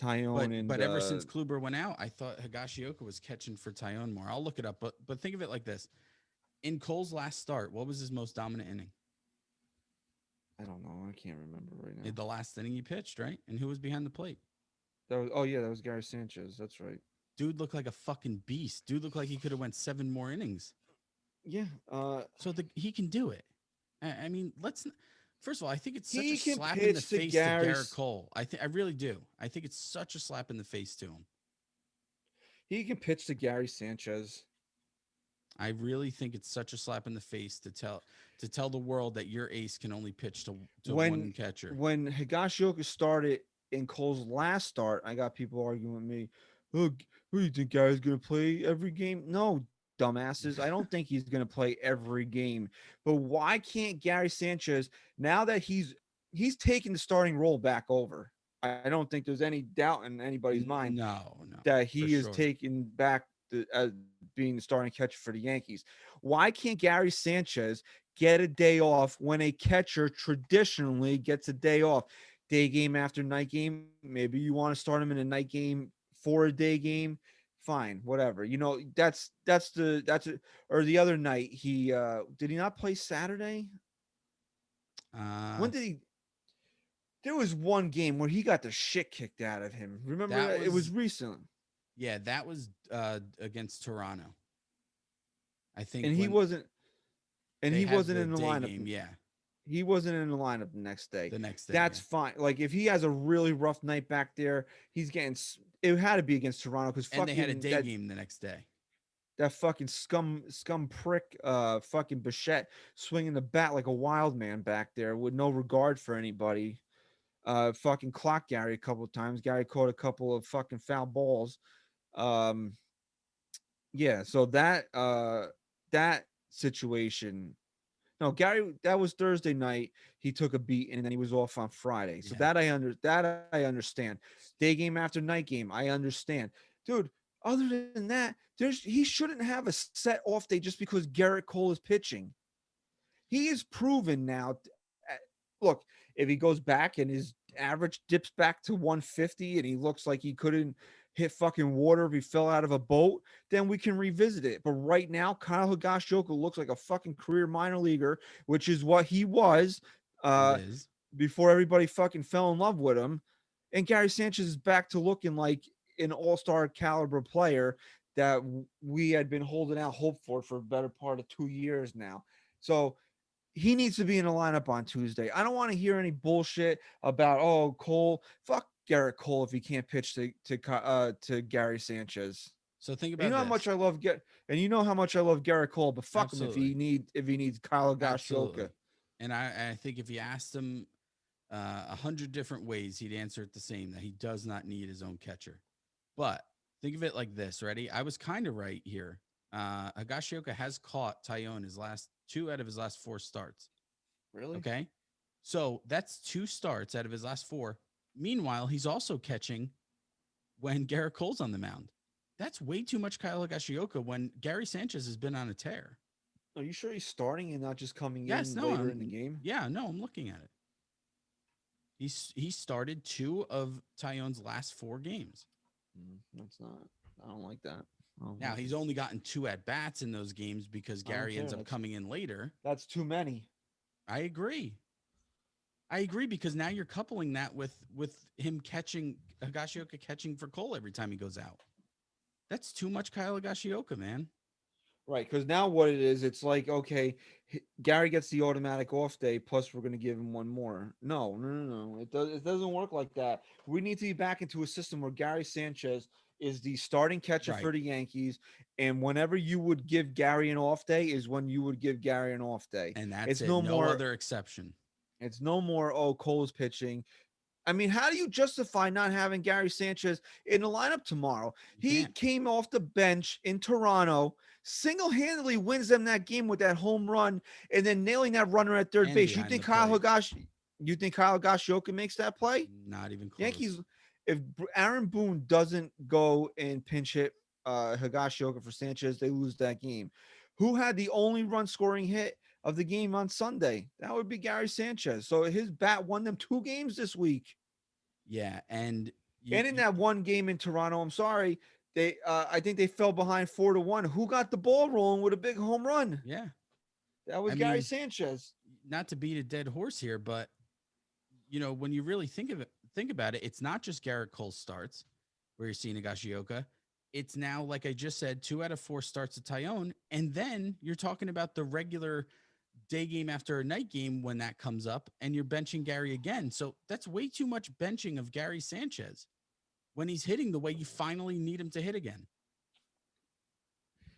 [SPEAKER 4] Tyone.
[SPEAKER 5] But ever since Kluber went out, I thought Higashioka was catching for Tyone more. I'll look it up, but think of it like this: in Cole's last start, what was his most dominant inning?
[SPEAKER 4] I don't know. I can't remember right now.
[SPEAKER 5] The last inning he pitched, right? And who was behind the plate?
[SPEAKER 4] That was Gary Sanchez. That's right.
[SPEAKER 5] Dude looked like a fucking beast. Dude looked like he could have went 7 more innings.
[SPEAKER 4] Yeah.
[SPEAKER 5] So he can do it. I mean, First of all, I think it's such a
[SPEAKER 4] He can
[SPEAKER 5] slap in the
[SPEAKER 4] pitch to
[SPEAKER 5] face to
[SPEAKER 4] Gary.
[SPEAKER 5] Garrett Cole. I really do. I think it's such a slap in the face to him.
[SPEAKER 4] He can pitch to Gary Sanchez.
[SPEAKER 5] I really think it's such a slap in the face to tell the world that your ace can only pitch to
[SPEAKER 4] When
[SPEAKER 5] one catcher.
[SPEAKER 4] when Higashioka started in Cole's last start, I got people arguing with me. Oh, who do you think Gary's gonna play every game? No, dumbasses. I don't think he's gonna play every game. But why can't Gary Sanchez, now that he's taken the starting role back over? I don't think there's any doubt in anybody's mind
[SPEAKER 5] No, no,
[SPEAKER 4] that
[SPEAKER 5] for
[SPEAKER 4] he is
[SPEAKER 5] sure.
[SPEAKER 4] taking back being the starting catcher for the Yankees. Why can't Gary Sanchez get a day off when a catcher traditionally gets a day off? Day game after night game. Maybe you want to start him in a night game for a day game. Fine, whatever. That's it. Or the other night, he did he not play Saturday?
[SPEAKER 5] Uh,
[SPEAKER 4] When did he? There was one game where he got the shit kicked out of him. Remember
[SPEAKER 5] that
[SPEAKER 4] that? It was
[SPEAKER 5] was
[SPEAKER 4] recent.
[SPEAKER 5] yeah, that was against Toronto. I think
[SPEAKER 4] And he
[SPEAKER 5] when
[SPEAKER 4] wasn't and
[SPEAKER 5] they
[SPEAKER 4] he
[SPEAKER 5] had
[SPEAKER 4] wasn't
[SPEAKER 5] the
[SPEAKER 4] in the
[SPEAKER 5] day
[SPEAKER 4] lineup.
[SPEAKER 5] game, yeah,
[SPEAKER 4] He wasn't in the lineup the next day.
[SPEAKER 5] the next day,
[SPEAKER 4] That's
[SPEAKER 5] yeah,
[SPEAKER 4] fine. Like if he has a really rough night back there, he's getting. It had to be against Toronto because
[SPEAKER 5] and they had a
[SPEAKER 4] fucking
[SPEAKER 5] day game the next day.
[SPEAKER 4] that fucking scum prick fucking Bichette swinging the bat like a wild man back there with no regard for anybody. Fucking clocked Gary a couple of times. Gary caught a couple of fucking foul balls. Um, yeah. So that situation. No, Gary, that was Thursday night. He took a beat and then he was off on Friday. So
[SPEAKER 5] Yeah,
[SPEAKER 4] that I understand. Day game after night game, I understand. Dude, other than that, he shouldn't have a set off day just because Garrett Cole is pitching. He is proven now. Look, if he goes back and his average dips back to 150 and he looks like he couldn't hit fucking water if he fell out of a boat, then we can revisit it. But right now, Kyle Higashioka looks like a fucking career minor leaguer, which is what he was
[SPEAKER 5] it
[SPEAKER 4] uh,
[SPEAKER 5] is.
[SPEAKER 4] before everybody fucking fell in love with him. And Gary Sanchez is back to looking like an all-star caliber player that we had been holding out hope for a better part of 2 years now. So he needs to be in the lineup on Tuesday. I don't want to hear any bullshit about Cole. Fuck Garrett Cole if he can't pitch to Gary Sanchez.
[SPEAKER 5] So think
[SPEAKER 4] And you
[SPEAKER 5] about
[SPEAKER 4] know how much
[SPEAKER 5] this.
[SPEAKER 4] I love and you know how much I love Garrett Cole, but fuck him
[SPEAKER 5] Absolutely,
[SPEAKER 4] if he needs Kyle
[SPEAKER 5] absolutely.
[SPEAKER 4] Gashioka.
[SPEAKER 5] And I think if you asked him 100 different ways, he'd answer it the same, that he does not need his own catcher. But think of it like this. Ready? I was kind of right here. Higashioka has caught Tyone his last two out of his last four starts.
[SPEAKER 4] Really?
[SPEAKER 5] Okay. So that's two starts out of his last four. Meanwhile, he's also catching when Garrett Cole's on the mound. That's way too much Kyle Higashioka when Gary Sanchez has been on a tear.
[SPEAKER 4] Are you sure he's starting and not just coming
[SPEAKER 5] Yes,
[SPEAKER 4] in
[SPEAKER 5] no,
[SPEAKER 4] later in the game?
[SPEAKER 5] yeah, no, I'm looking at it. He started two of Tyone's last four games.
[SPEAKER 4] That's not. I don't like that.
[SPEAKER 5] Now he's only gotten two at bats in those games because
[SPEAKER 4] I don't
[SPEAKER 5] Gary
[SPEAKER 4] care.
[SPEAKER 5] ends up coming in later.
[SPEAKER 4] That's too many.
[SPEAKER 5] I agree. I agree because now you're coupling that with him catching Higashioka catching for Cole every time he goes out. That's too much Kyle Higashioka, man.
[SPEAKER 4] Right, because now what it is, it's like, okay, Gary gets the automatic off day, plus we're going to give him one more. No. It doesn't work like that. We need to be back into a system where Gary Sanchez is the starting catcher
[SPEAKER 5] Right.
[SPEAKER 4] for the Yankees, and whenever you would give Gary an off day is when you would give Gary an off day.
[SPEAKER 5] And that's
[SPEAKER 4] It's
[SPEAKER 5] it.
[SPEAKER 4] no
[SPEAKER 5] No
[SPEAKER 4] more.
[SPEAKER 5] other exception.
[SPEAKER 4] It's no more. Oh, Cole's pitching. I mean, how do you justify not having Gary Sanchez in the lineup tomorrow?
[SPEAKER 5] You
[SPEAKER 4] He
[SPEAKER 5] can't.
[SPEAKER 4] came off the bench in Toronto, single-handedly wins them that game with that home run, and then nailing that runner at third
[SPEAKER 5] And
[SPEAKER 4] base.
[SPEAKER 5] behind the plate.
[SPEAKER 4] You think Kyle Higashioka makes that play?
[SPEAKER 5] Not even close.
[SPEAKER 4] Yankees, if Aaron Boone doesn't go and pinch hit Higashioka for Sanchez, they lose that game. Who had the only run scoring hit of the game on Sunday? That would be Gary Sanchez. So his bat won them 2 games this week.
[SPEAKER 5] Yeah, and
[SPEAKER 4] And in that one game in Toronto, I'm sorry, I think they fell behind 4-1. Who got the ball rolling with a big home run?
[SPEAKER 5] yeah.
[SPEAKER 4] That was
[SPEAKER 5] I
[SPEAKER 4] Gary
[SPEAKER 5] mean,
[SPEAKER 4] Sanchez.
[SPEAKER 5] not to beat a dead horse here, but when you really think about it, it's not just Garrett Cole starts where you're seeing Higashioka. It's now, like I just said, 2 out of 4 starts at Tyone, and then you're talking about day game after a night game when that comes up, and you're benching Gary again. So that's way too much benching of Gary Sanchez when he's hitting the way you finally need him to hit again.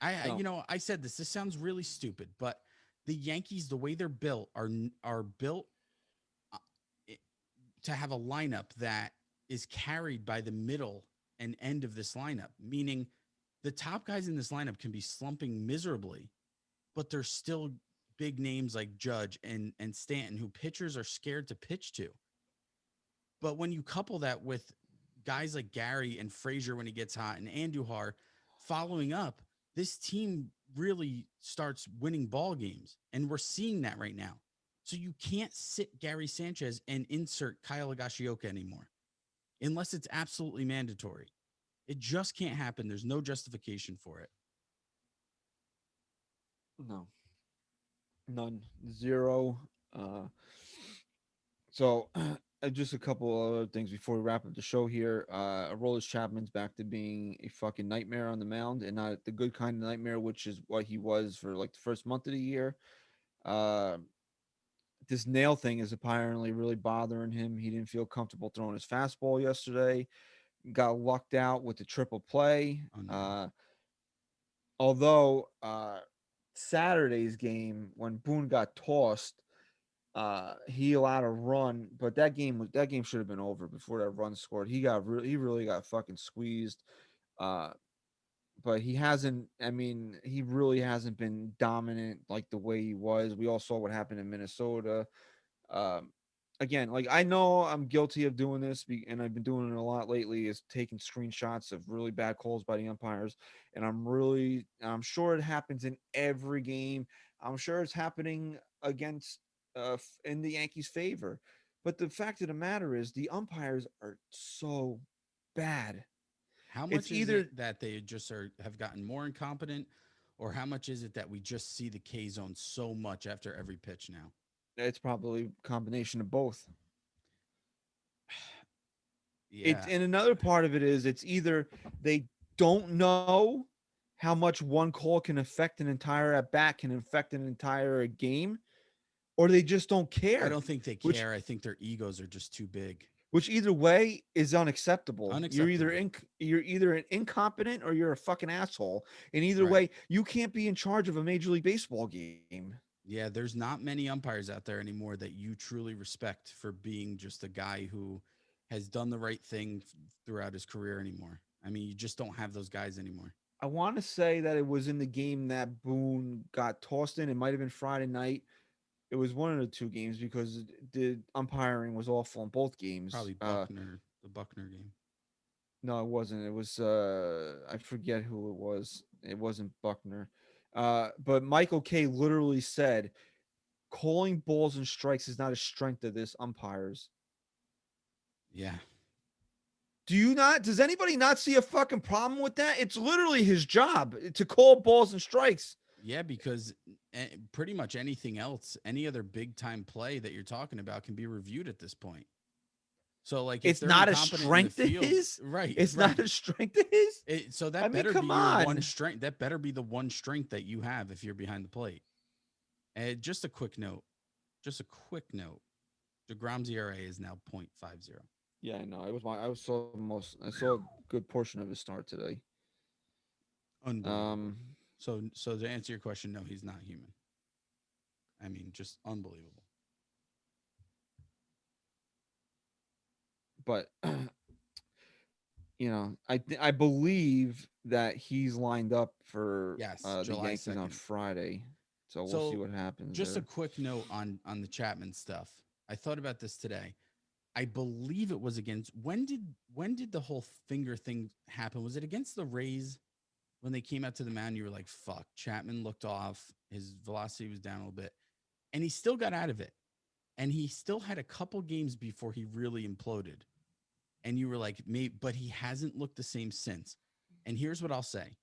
[SPEAKER 4] No.
[SPEAKER 5] I said this. This sounds really stupid, but the Yankees, the way they're built, are built uh, to have a lineup that is carried by the middle and end of this lineup, meaning the top guys in this lineup can be slumping miserably, but there's still big names like Judge and Stanton who pitchers are scared to pitch to. But when you couple that with guys like Gary and Frazier when he gets hot and Andujar following up, this team really starts winning ball games. And we're seeing that right now. So you can't sit Gary Sanchez and insert Kyle Higashioka anymore unless it's absolutely mandatory. It just can't happen. There's no justification for it.
[SPEAKER 4] No. None. Zero. So just a couple other things before we wrap up the show here. Aroldis Chapman's back to being a fucking nightmare on the mound, and not the good kind of nightmare, which is what he was for like the first month of the year. Uh, this nail thing is apparently really bothering him. He didn't feel comfortable throwing his fastball yesterday. Got lucked out with the triple play.
[SPEAKER 5] Oh, no.
[SPEAKER 4] Although Saturday's game when Boone got tossed, he allowed a run, but that game should have been over before that run scored. He really got fucking squeezed. Uh, but he hasn't. I mean, he really hasn't been dominant like the way he was. We all saw what happened in Minnesota. Um, Again, like I know I'm guilty of doing this, and I've been doing it a lot lately. Is taking screenshots of really bad calls by the umpires, and I'm sure it happens in every game. I'm sure it's happening against in the Yankees' favor. But the fact of the matter is, the umpires are so bad.
[SPEAKER 5] How
[SPEAKER 4] It's
[SPEAKER 5] much is
[SPEAKER 4] either
[SPEAKER 5] it that they just have gotten more incompetent, or how much is it that we just see the K zone so much after every pitch now?
[SPEAKER 4] it's probably a combination of both. It's
[SPEAKER 5] Yeah,
[SPEAKER 4] and another part of it is it's either they don't know how much one call can affect an entire at bat, can affect an entire game, or they just don't
[SPEAKER 5] I
[SPEAKER 4] care.
[SPEAKER 5] don't think they
[SPEAKER 4] Which
[SPEAKER 5] care. I think their egos are just too big.
[SPEAKER 4] which either way is unacceptable.
[SPEAKER 5] Unacceptable.
[SPEAKER 4] You're either an incompetent or you're a fucking asshole. And either
[SPEAKER 5] Right.
[SPEAKER 4] way, you can't be in charge of a major league baseball game.
[SPEAKER 5] Yeah, there's not many umpires out there anymore that you truly respect for being just a guy who has done the right thing throughout his career anymore. I mean, you just don't have those guys anymore.
[SPEAKER 4] I want to say that it was in the game that Boone got tossed in. It might have been Friday night. It was one of the two games because the umpiring was awful in both games.
[SPEAKER 5] Probably Buckner, the Buckner game.
[SPEAKER 4] No, it wasn't. It was I forget who it was. It wasn't Buckner. But Michael K literally said calling balls and strikes is not a strength of this umpires.
[SPEAKER 5] Yeah.
[SPEAKER 4] Does anybody not see a fucking problem with that? It's literally his job to call balls and strikes.
[SPEAKER 5] Yeah, because pretty much anything else, any other big time play that you're talking about can be reviewed at this point. So, like, if
[SPEAKER 4] It's
[SPEAKER 5] they're
[SPEAKER 4] not a
[SPEAKER 5] incompetent in the
[SPEAKER 4] strength of
[SPEAKER 5] field,
[SPEAKER 4] his.
[SPEAKER 5] right,
[SPEAKER 4] It's
[SPEAKER 5] right.
[SPEAKER 4] not a strength of his.
[SPEAKER 5] So
[SPEAKER 4] I
[SPEAKER 5] that
[SPEAKER 4] mean,
[SPEAKER 5] better be
[SPEAKER 4] come
[SPEAKER 5] your one
[SPEAKER 4] on.
[SPEAKER 5] strength. That better be the one strength that you have if you're behind the plate. And just a quick note. Just a quick note. DeGrom's ERA is now .50.
[SPEAKER 4] Yeah, I know. It was I saw a good portion of his start today.
[SPEAKER 5] Unbelievable.
[SPEAKER 4] Um,
[SPEAKER 5] So to answer your question, no, he's not human. I mean, just unbelievable.
[SPEAKER 4] but I believe that he's lined up for
[SPEAKER 5] Yes,
[SPEAKER 4] the
[SPEAKER 5] July
[SPEAKER 4] Yankees on
[SPEAKER 5] 2nd.
[SPEAKER 4] Friday. So we'll see
[SPEAKER 5] So
[SPEAKER 4] what happens
[SPEAKER 5] just a
[SPEAKER 4] there.
[SPEAKER 5] quick note on the Chapman stuff. I thought about this today. I believe it was against when did the whole finger thing happen? Was it against the Rays when they came out to the mound? You were like, fuck, Chapman looked off. His velocity was down a little bit. And he still got out of it. And he still had a couple games before he really imploded. And you were like, maybe, but he hasn't looked the same since. And here's what I'll say: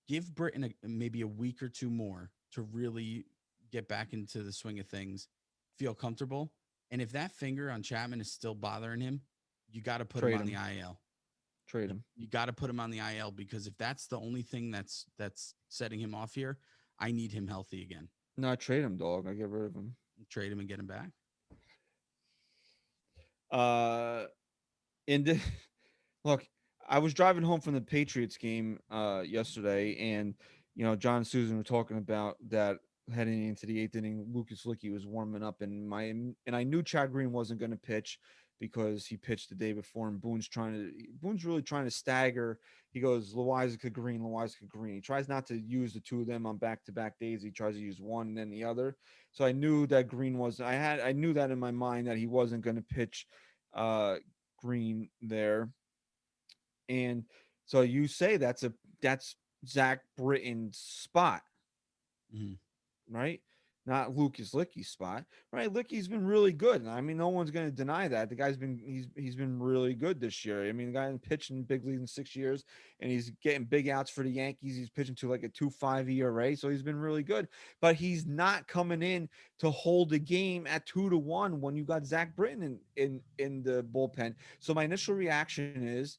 [SPEAKER 5] give Britain maybe a week or two more to really get back into the swing of things, feel comfortable. And if that finger on Chapman is still bothering him, you got to put him
[SPEAKER 4] Trade
[SPEAKER 5] on the
[SPEAKER 4] him.
[SPEAKER 5] IL.
[SPEAKER 4] Trade
[SPEAKER 5] You,
[SPEAKER 4] him.
[SPEAKER 5] you got to put him on the IL because if that's the only thing that's setting him off here, I need him healthy again.
[SPEAKER 4] No, I trade him, dog. I get rid of him.
[SPEAKER 5] Trade him and get him back.
[SPEAKER 4] Uh, and look, I was driving home from the Patriots game yesterday, and John and Susan were talking about that heading into the eighth inning. Lucas Licky was warming up, and I knew Chad Green wasn't going to pitch because he pitched the day before, and Boone's really trying to stagger. He goes Loizaga Green, Loizaga Green. He tries not to use the two of them on back to back days. He tries to use one and then the other. So I knew that Green was. I knew that in my mind that he wasn't going to pitch. Uh, Green there. And so you say that's Zach Britton's spot,
[SPEAKER 5] Mhm.
[SPEAKER 4] right? Not Lucas Licky's spot, right? Licky's been really good. I mean, no one's going to deny that. The guy's been he's been really good this year. I mean, the guy pitched in big leagues in 6 years, and he's getting big outs for the Yankees. He's pitching to like a 2.5 ERA, so he's been really good. But he's not coming in to hold the game at 2-1 when you got Zach Britton in the bullpen. So my initial reaction is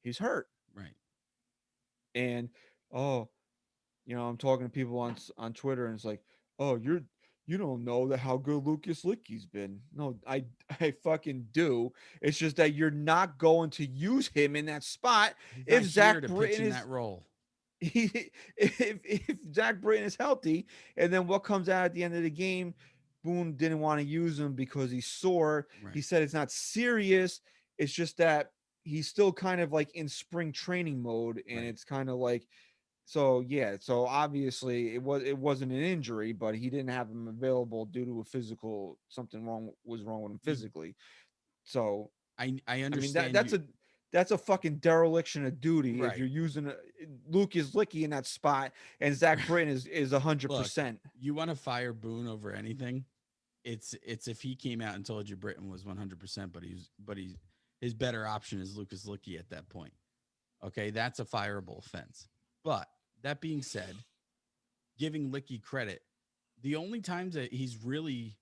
[SPEAKER 4] he's hurt,
[SPEAKER 5] Right.
[SPEAKER 4] and oh, I'm talking to people on Twitter, and it's like, oh, you don't know that how good Lucas Licky's been. No, I fucking do. It's just that you're not going to use him in that spot
[SPEAKER 5] He's not
[SPEAKER 4] if
[SPEAKER 5] here
[SPEAKER 4] Zach
[SPEAKER 5] to pitch
[SPEAKER 4] Britton
[SPEAKER 5] in
[SPEAKER 4] is
[SPEAKER 5] that role.
[SPEAKER 4] if Zach Britton is healthy, and then what comes out at the end of the game, Boone didn't want to use him because he's sore. He
[SPEAKER 5] Right.
[SPEAKER 4] said it's not serious. It's just that he's still kind of like in spring training mode, and
[SPEAKER 5] Right.
[SPEAKER 4] it's kind of like so yeah. So obviously it wasn't an injury, but he didn't have him available due to a physical something wrong was wrong with him
[SPEAKER 5] You
[SPEAKER 4] physically. So
[SPEAKER 5] I
[SPEAKER 4] I mean
[SPEAKER 5] understand you.
[SPEAKER 4] that's a fucking dereliction of duty if
[SPEAKER 5] Right.
[SPEAKER 4] you're using Lucas Licky in that spot and Zach Britton is a hundred
[SPEAKER 5] Look,
[SPEAKER 4] percent.
[SPEAKER 5] you want to fire Boone over anything? It's if he came out and told you Britain was 100%, but he's his better option is Lucas Licky at that point. Okay, that's a fireable offense. But that being said, giving Licky credit, the only times that he's really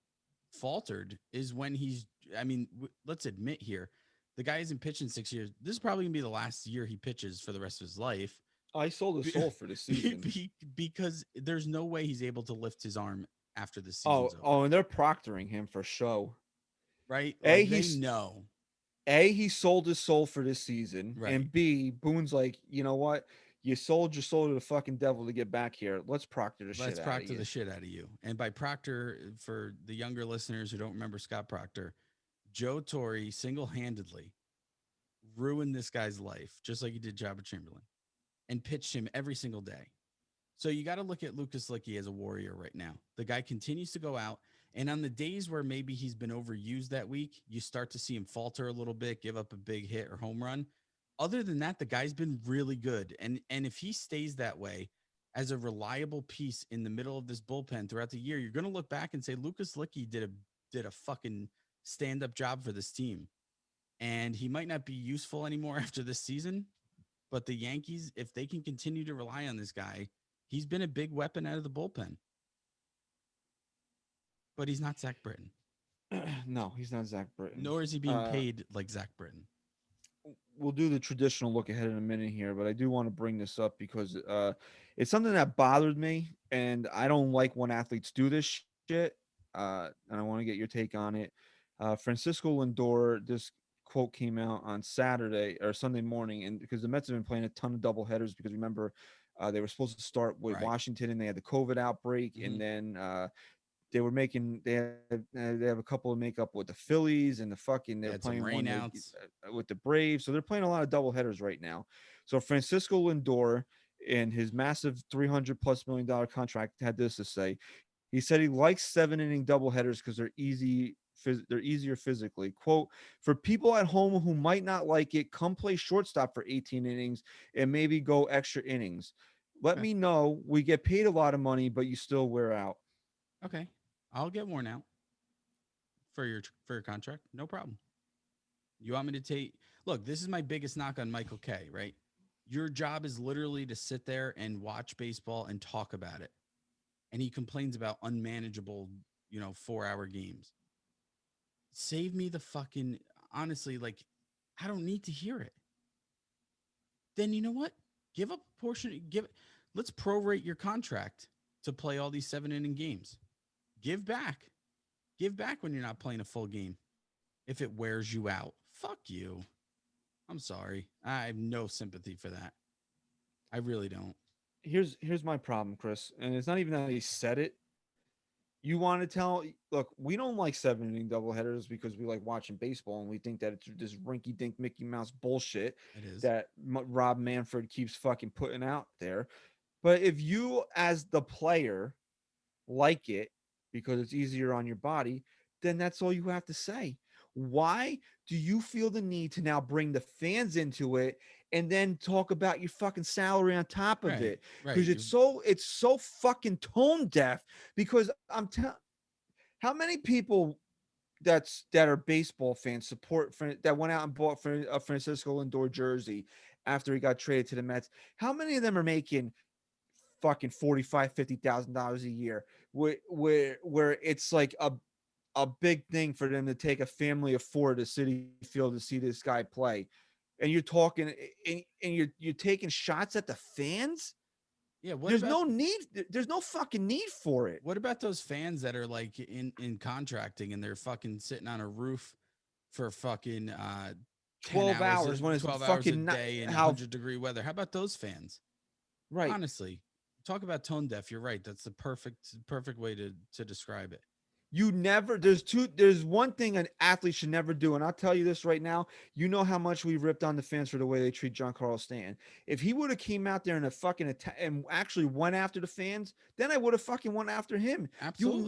[SPEAKER 5] faltered is when he's. I mean, let's admit here, the guy hasn't pitched in 6 years. This is probably gonna be the last year he pitches for the rest of his life.
[SPEAKER 4] I sold his
[SPEAKER 5] Be-
[SPEAKER 4] soul for the season.
[SPEAKER 5] because there's no way he's able to lift his arm after the
[SPEAKER 4] Oh,
[SPEAKER 5] season's over,
[SPEAKER 4] oh, and they're proctoring him for show.
[SPEAKER 5] right?
[SPEAKER 4] A
[SPEAKER 5] Like they
[SPEAKER 4] he's
[SPEAKER 5] know,
[SPEAKER 4] he sold his soul for this season,
[SPEAKER 5] right?
[SPEAKER 4] and B Boone's like, you know what? You sold your soul to the fucking devil to get back here. Let's proctor the
[SPEAKER 5] Let's
[SPEAKER 4] shit out of
[SPEAKER 5] proctor
[SPEAKER 4] you.
[SPEAKER 5] the shit out of you. And by proctor, for the younger listeners who don't remember Scott Proctor, Joe Torre single handedly ruined this guy's life, just like he did Jabba Chamberlain, and pitched him every single day. So you got to look at Lucas Licky as a warrior right now. The guy continues to go out, and on the days where maybe he's been overused that week, you start to see him falter a little bit, give up a big hit or home run. Other than that, the guy's been really good, and if he stays that way as a reliable piece in the middle of this bullpen throughout the year, you're going to look back and say Lucas Licky did a fucking stand up job for this team, and he might not be useful anymore after this season, but the Yankees, if they can continue to rely on this guy, he's been a big weapon out of the bullpen. But he's not Zach Britton,
[SPEAKER 4] No, he's not Zach Britton.
[SPEAKER 5] nor is he being paid like Zach Britton.
[SPEAKER 4] We'll do the traditional look ahead in a minute here, but I do want to bring this up because it's something that bothered me, and I don't like when athletes do this shit. And I want to get your take on it. Francisco Lindor, this quote came out on Saturday or Sunday morning, and because the Mets have been playing a ton of double headers, because remember they were supposed to start with
[SPEAKER 5] Right.
[SPEAKER 4] Washington, and they had the COVID outbreak,
[SPEAKER 5] Mhm.
[SPEAKER 4] and then they have a couple of makeup with the Phillies and the fucking
[SPEAKER 5] They
[SPEAKER 4] they're
[SPEAKER 5] had some
[SPEAKER 4] playing one
[SPEAKER 5] rainouts.
[SPEAKER 4] with the Braves, so they're playing a lot of double headers right now. So Francisco Lindor, in his massive $300+ million contract, had this to say. He said he likes 7 inning double headers because they're easier physically. Quote, for people at home who might not like it, come play shortstop for 18 innings and maybe go extra innings. Let
[SPEAKER 5] Okay.
[SPEAKER 4] me know. We get paid a lot of money, but you still wear out.
[SPEAKER 5] Okay. I'll get worn out for your contract. No problem. You want me to take look, this is my biggest knock on Michael K, right? Your job is literally to sit there and watch baseball and talk about it. And he complains about unmanageable, 4-hour games. Save me the fucking honestly, like I don't need to hear it. Then you know what? Give up a portion. Let's prorate your contract to play all these 7 inning games. Give back. Give back when you're not playing a full game. If it wears you out, fuck you. I'm sorry. I have no sympathy for that. I really don't.
[SPEAKER 4] Here's my problem, Chris, and it's not even that he said it. You want to tell? Look, we don't like 7 inning doubleheaders because we like watching baseball and we think that it's this rinky-dink Mickey Mouse bullshit
[SPEAKER 5] It is.
[SPEAKER 4] that Rob Manfred keeps fucking putting out there. But if you, as the player, like it because it's easier on your body, then that's all you have to say. Why do you feel the need to now bring the fans into it and then talk about your fucking salary on top of
[SPEAKER 5] Right.
[SPEAKER 4] it?
[SPEAKER 5] Right.
[SPEAKER 4] Because it's so fucking tone deaf. Because I'm telling, how many people that are baseball fans support that went out and bought for a Francisco Lindor jersey after he got traded to the Mets? How many of them are making fucking 45, $50,000 a year, where it's like a big thing for them to take a family of four to City Field to see this guy play, and you're talking and you're taking shots at the fans.
[SPEAKER 5] Yeah. What
[SPEAKER 4] There's
[SPEAKER 5] about
[SPEAKER 4] no need. There's no fucking need for it.
[SPEAKER 5] what about those fans that are like in contracting and they're fucking sitting on a roof for fucking 10
[SPEAKER 4] 12
[SPEAKER 5] hours,
[SPEAKER 4] hours when it's
[SPEAKER 5] 12 hours a
[SPEAKER 4] fucking not
[SPEAKER 5] day in
[SPEAKER 4] how
[SPEAKER 5] 100-degree weather? How about those fans?
[SPEAKER 4] right.
[SPEAKER 5] Honestly, talk about tone deaf. You're right. That's the perfect way to describe it.
[SPEAKER 4] You never there's one thing an athlete should never do, and I'll tell you this right now. You know how much we ripped on the fans for the way they treat John Carlos Stanton. If he would have came out there and a fucking and actually went after the fans, then I would have fucking went after him.
[SPEAKER 5] Absolutely.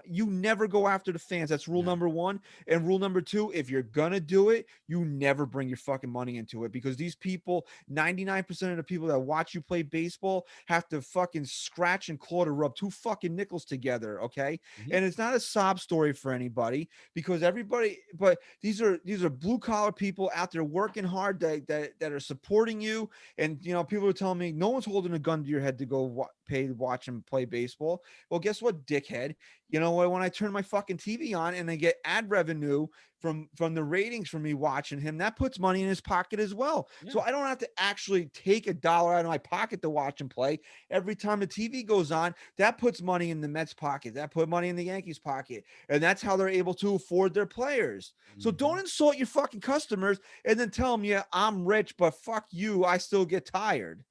[SPEAKER 4] You never go after the fans. That's rule
[SPEAKER 5] No.
[SPEAKER 4] number one. And rule number two, if you're gonna do it, you never bring your fucking money into it, because these people, 99% of the people that watch you play baseball have to fucking scratch and claw to rub two fucking nickels together. Okay.
[SPEAKER 5] Mhm.
[SPEAKER 4] And it's not a sob story for anybody, because everybody, but these are blue collar people out there working hard that are supporting you. And people are telling me no one's holding a gun to your head to go pay to watch and play baseball. Well, guess what, dickhead? You know what? When I turn my fucking TV on and I get ad revenue from the ratings from me watching him, that puts money in his pocket as well.
[SPEAKER 5] Yeah.
[SPEAKER 4] So I don't have to actually take $1 out of my pocket to watch him play. Every time the TV goes on, that puts money in the Mets pocket, that put money in the Yankees pocket, and that's how they're able to afford their players. So don't
[SPEAKER 5] Mhm.
[SPEAKER 4] insult your fucking customers and then tell them, yeah, I'm rich, but fuck you, I still get tired.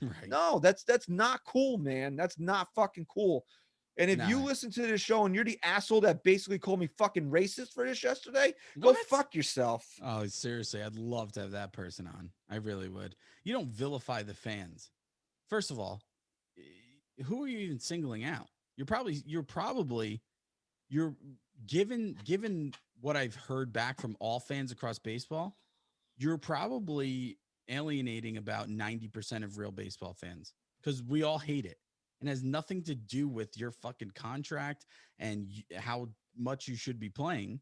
[SPEAKER 5] Right.
[SPEAKER 4] No, that's not cool, man. That's not fucking cool. And if you
[SPEAKER 5] Nah.
[SPEAKER 4] listen to this show and you're the asshole that basically called me fucking racist for this yesterday, go
[SPEAKER 5] What?
[SPEAKER 4] fuck yourself.
[SPEAKER 5] Oh, seriously, I'd love to have that person on. I really would. You don't vilify the fans. First of all, who are you even singling out? You're given what I've heard back from all fans across baseball, you're probably alienating about 90% of real baseball fans because we all hate it. And has nothing to do with your fucking contract and how much you should be playing.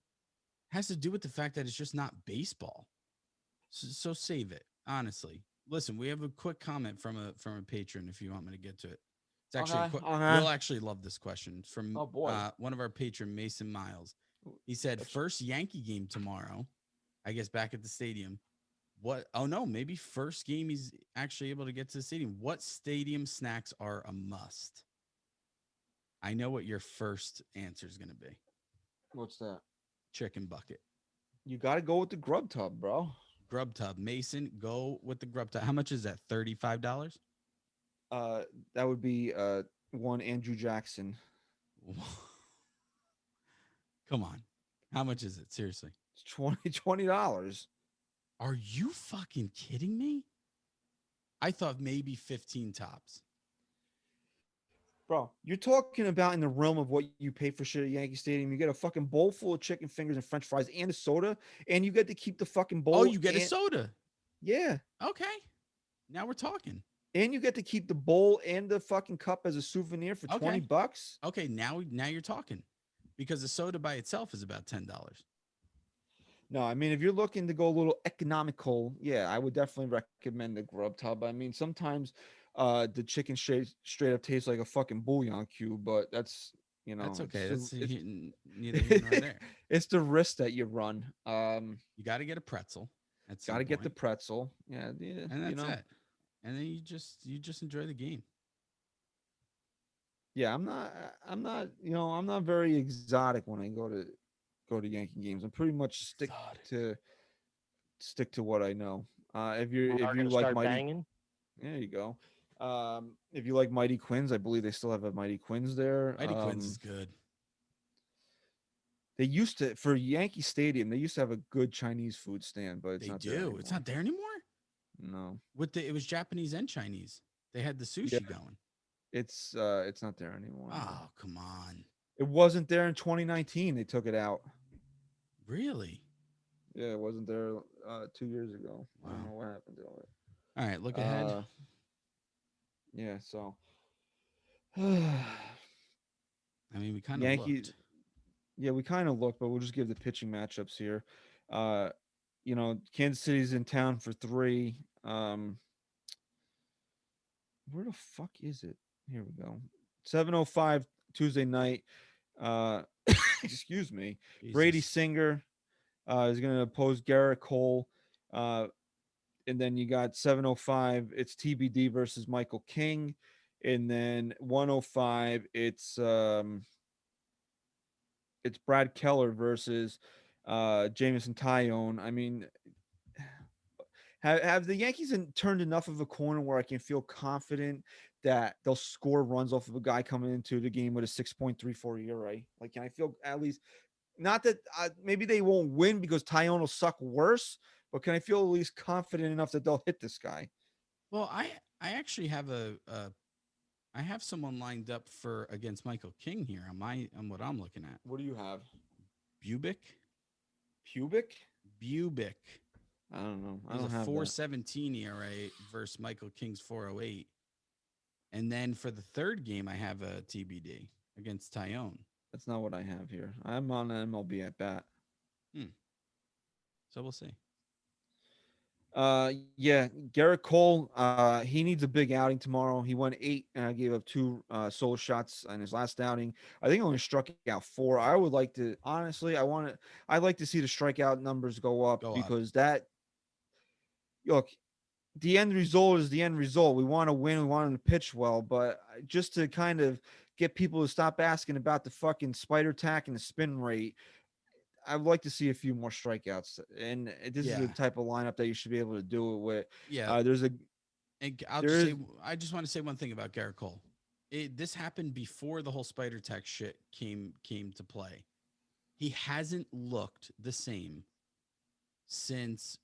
[SPEAKER 5] It has to do with the fact that it's just not baseball. So save it, honestly. Listen, we have a quick comment from a patron if you want me to get to it. It's actually
[SPEAKER 4] Okay,
[SPEAKER 5] you'll
[SPEAKER 4] okay.
[SPEAKER 5] actually love this question. It's from
[SPEAKER 4] Oh boy.
[SPEAKER 5] one of our patron, Mason Miles. He said,
[SPEAKER 4] That's
[SPEAKER 5] first Yankee game tomorrow, I guess back at the stadium. What? Oh no, maybe first game he's actually able to get to the stadium. What stadium snacks are a must? I know what your first answer is going to be.
[SPEAKER 4] what's that?
[SPEAKER 5] Chicken bucket.
[SPEAKER 4] You got to go with the grub tub, bro.
[SPEAKER 5] Grub tub. Mason, go with the grub tub. How much is that? $35?
[SPEAKER 4] Uh, that would be one Andrew Jackson.
[SPEAKER 5] Come on. How much is it? Seriously.
[SPEAKER 4] It's $20.
[SPEAKER 5] Are you fucking kidding me? I thought maybe 15 tops.
[SPEAKER 4] Bro, you're talking about in the realm of what you pay for shit at Yankee Stadium. You get a fucking bowl full of chicken fingers and French fries and a soda, and you get to keep the fucking
[SPEAKER 5] Oh,
[SPEAKER 4] bowl.
[SPEAKER 5] you get a
[SPEAKER 4] And
[SPEAKER 5] soda.
[SPEAKER 4] yeah,
[SPEAKER 5] Okay. Now we're talking.
[SPEAKER 4] and you get to keep the bowl and the fucking cup as a souvenir for
[SPEAKER 5] Okay.
[SPEAKER 4] $20.
[SPEAKER 5] Okay, now you're talking. Because the soda by itself is about $10.
[SPEAKER 4] No, I mean, if you're looking to go a little economical, yeah, I would definitely recommend the grub tub. I mean, sometimes the chicken straight up tastes like a fucking bouillon cube, but that's
[SPEAKER 5] That's okay.
[SPEAKER 4] it's
[SPEAKER 5] That's
[SPEAKER 4] it's
[SPEAKER 5] neither here nor there.
[SPEAKER 4] it's the risk that you run.
[SPEAKER 5] You got to get a pretzel at
[SPEAKER 4] Got
[SPEAKER 5] some
[SPEAKER 4] to get the
[SPEAKER 5] point,
[SPEAKER 4] pretzel. Yeah, yeah,
[SPEAKER 5] and that's it. And then you just enjoy the game.
[SPEAKER 4] Yeah, I'm not very exotic when I go to Yankee games. I'm pretty much
[SPEAKER 5] Exotic.
[SPEAKER 4] to stick to what I know.
[SPEAKER 3] You're
[SPEAKER 4] If
[SPEAKER 3] not
[SPEAKER 4] you
[SPEAKER 3] gonna
[SPEAKER 4] like
[SPEAKER 3] start
[SPEAKER 4] Mighty,
[SPEAKER 3] banging.
[SPEAKER 4] there you go. If you like Mighty Quins, I believe they still have a Mighty Quins there.
[SPEAKER 5] Mighty Quinn's is good.
[SPEAKER 4] They used to for Yankee Stadium. They used to have a good Chinese food stand, but it's
[SPEAKER 5] They
[SPEAKER 4] not there
[SPEAKER 5] do. It's
[SPEAKER 4] anymore.
[SPEAKER 5] not there anymore.
[SPEAKER 4] No.
[SPEAKER 5] It was Japanese and Chinese. They had the
[SPEAKER 4] Yeah,
[SPEAKER 5] sushi going.
[SPEAKER 4] it's not there anymore. No.
[SPEAKER 5] Oh, come on.
[SPEAKER 4] It wasn't there in 2019. They took it out.
[SPEAKER 5] Really?
[SPEAKER 4] Yeah, it wasn't there 2 years ago. I don't
[SPEAKER 5] Wow.
[SPEAKER 4] know what happened to it.
[SPEAKER 5] All right, look ahead.
[SPEAKER 4] Uh, yeah. So
[SPEAKER 5] I mean, we kind of
[SPEAKER 4] Yankees.
[SPEAKER 5] looked.
[SPEAKER 4] Yeah, we kind of look, but we'll just give the pitching matchups here. Uh, Kansas City's in town for three. Where the fuck is it? Here we go. 7:05 Tuesday night. Uh, excuse me. Brady
[SPEAKER 5] Jesus.
[SPEAKER 4] Singer is going to oppose Garrett Cole. Uh, and then you got 7:05. It's TBD versus Michael King. And then 1:05. It's Brad Keller versus Jameson Tyone. I mean, have the Yankees turned enough of a corner where I can feel confident that they'll score runs off of a guy coming into the game with a 6.34 ERA? Like, can I feel at least not that maybe they won't win because Tyone will suck worse, but can I feel at least confident enough that they'll hit this guy?
[SPEAKER 5] Well, I actually have I have someone lined up for against Michael King here on what I'm looking at.
[SPEAKER 4] What do you have?
[SPEAKER 5] Bubic.
[SPEAKER 4] Pubic?
[SPEAKER 5] Bubic.
[SPEAKER 4] I don't know.
[SPEAKER 5] He
[SPEAKER 4] I
[SPEAKER 5] has a
[SPEAKER 4] don't have that.
[SPEAKER 5] 4.17 ERA versus Michael King's 4.08. And then for the third game, I have a TBD against Tyone.
[SPEAKER 4] That's not what I have here. I'm on MLB at bat.
[SPEAKER 5] Hmm. So we'll see.
[SPEAKER 4] Yeah, Garrett Cole. He needs a big outing tomorrow. He won 8 and I gave up 2 solo shots in his last outing. I think he only struck out 4. I would like to honestly. I'd like to see the strikeout numbers go up
[SPEAKER 5] Go up.
[SPEAKER 4] because that look the end result is the end result. We want to win. We want him to pitch well, but just to kind of get people to stop asking about the fucking spider tack and the spin rate, I would like to see a few more strikeouts, and this is the
[SPEAKER 5] Yeah.
[SPEAKER 4] type of lineup that you should be able to do it with.
[SPEAKER 5] Yeah.
[SPEAKER 4] There's a
[SPEAKER 5] And I'll
[SPEAKER 4] there
[SPEAKER 5] just
[SPEAKER 4] is
[SPEAKER 5] say, I just want to say one thing about Garrett Cole. This happened before the whole spider tech shit came to play. He hasn't looked the same since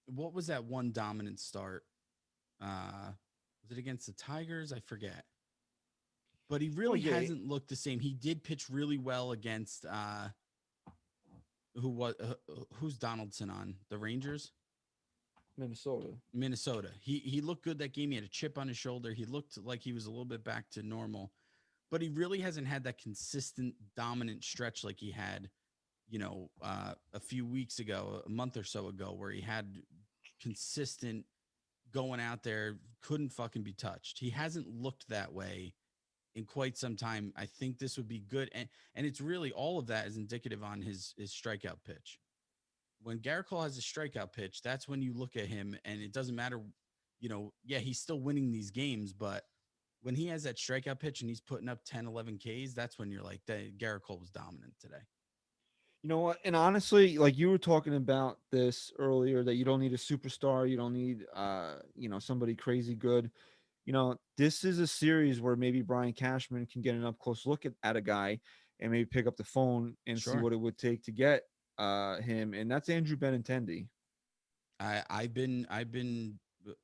[SPEAKER 5] what was that one dominant start? Was it against the Tigers? I forget. But he
[SPEAKER 4] oh
[SPEAKER 5] really
[SPEAKER 4] yeah
[SPEAKER 5] hasn't looked the same. He did pitch really well against who's Donaldson on the Rangers?
[SPEAKER 4] Minnesota.
[SPEAKER 5] Minnesota. He looked good that game. He had a chip on his shoulder. He looked like he was a little bit back to normal, but he really hasn't had that consistent dominant stretch like he had, a few weeks ago, a month or so ago, where he had consistent going out there, couldn't fucking be touched. He hasn't looked that way in quite some time. I think this would be good, and it's really all of that is indicative on his strikeout pitch. When Garrett Cole has a strikeout pitch, that's when you look at him and it doesn't matter, yeah, he's still winning these games, but when he has that strikeout pitch and he's putting up 10, 11 Ks, that's when you're like, Garrett Cole was dominant today.
[SPEAKER 4] You know what? And honestly, like you were talking about this earlier, that you don't need a superstar, you don't need somebody crazy good. This is a series where maybe Brian Cashman can get an up close look at a guy and maybe pick up the phone and see
[SPEAKER 5] Sure.
[SPEAKER 4] what it would take to get him, and that's Andrew Benintendi.
[SPEAKER 5] I've been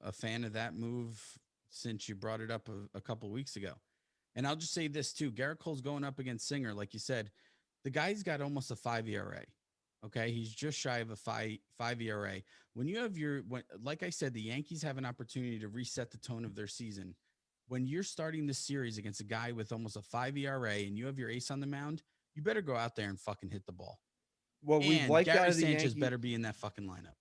[SPEAKER 5] a fan of that move since you brought it up a couple weeks ago. And I'll just say this too. Garrett Cole's going up against Singer, like you said. The guy's got almost a 5 ERA. Okay, he's just shy of a five ERA. When you have like I said, the Yankees have an opportunity to reset the tone of their season. When you're starting this series against a guy with almost a 5 ERA and you have your ace on the mound, you better go out there and fucking hit the ball.
[SPEAKER 4] What we've
[SPEAKER 5] And
[SPEAKER 4] liked out
[SPEAKER 5] Gary
[SPEAKER 4] of the
[SPEAKER 5] Sanchez
[SPEAKER 4] Yankees,
[SPEAKER 5] better be in that fucking lineup.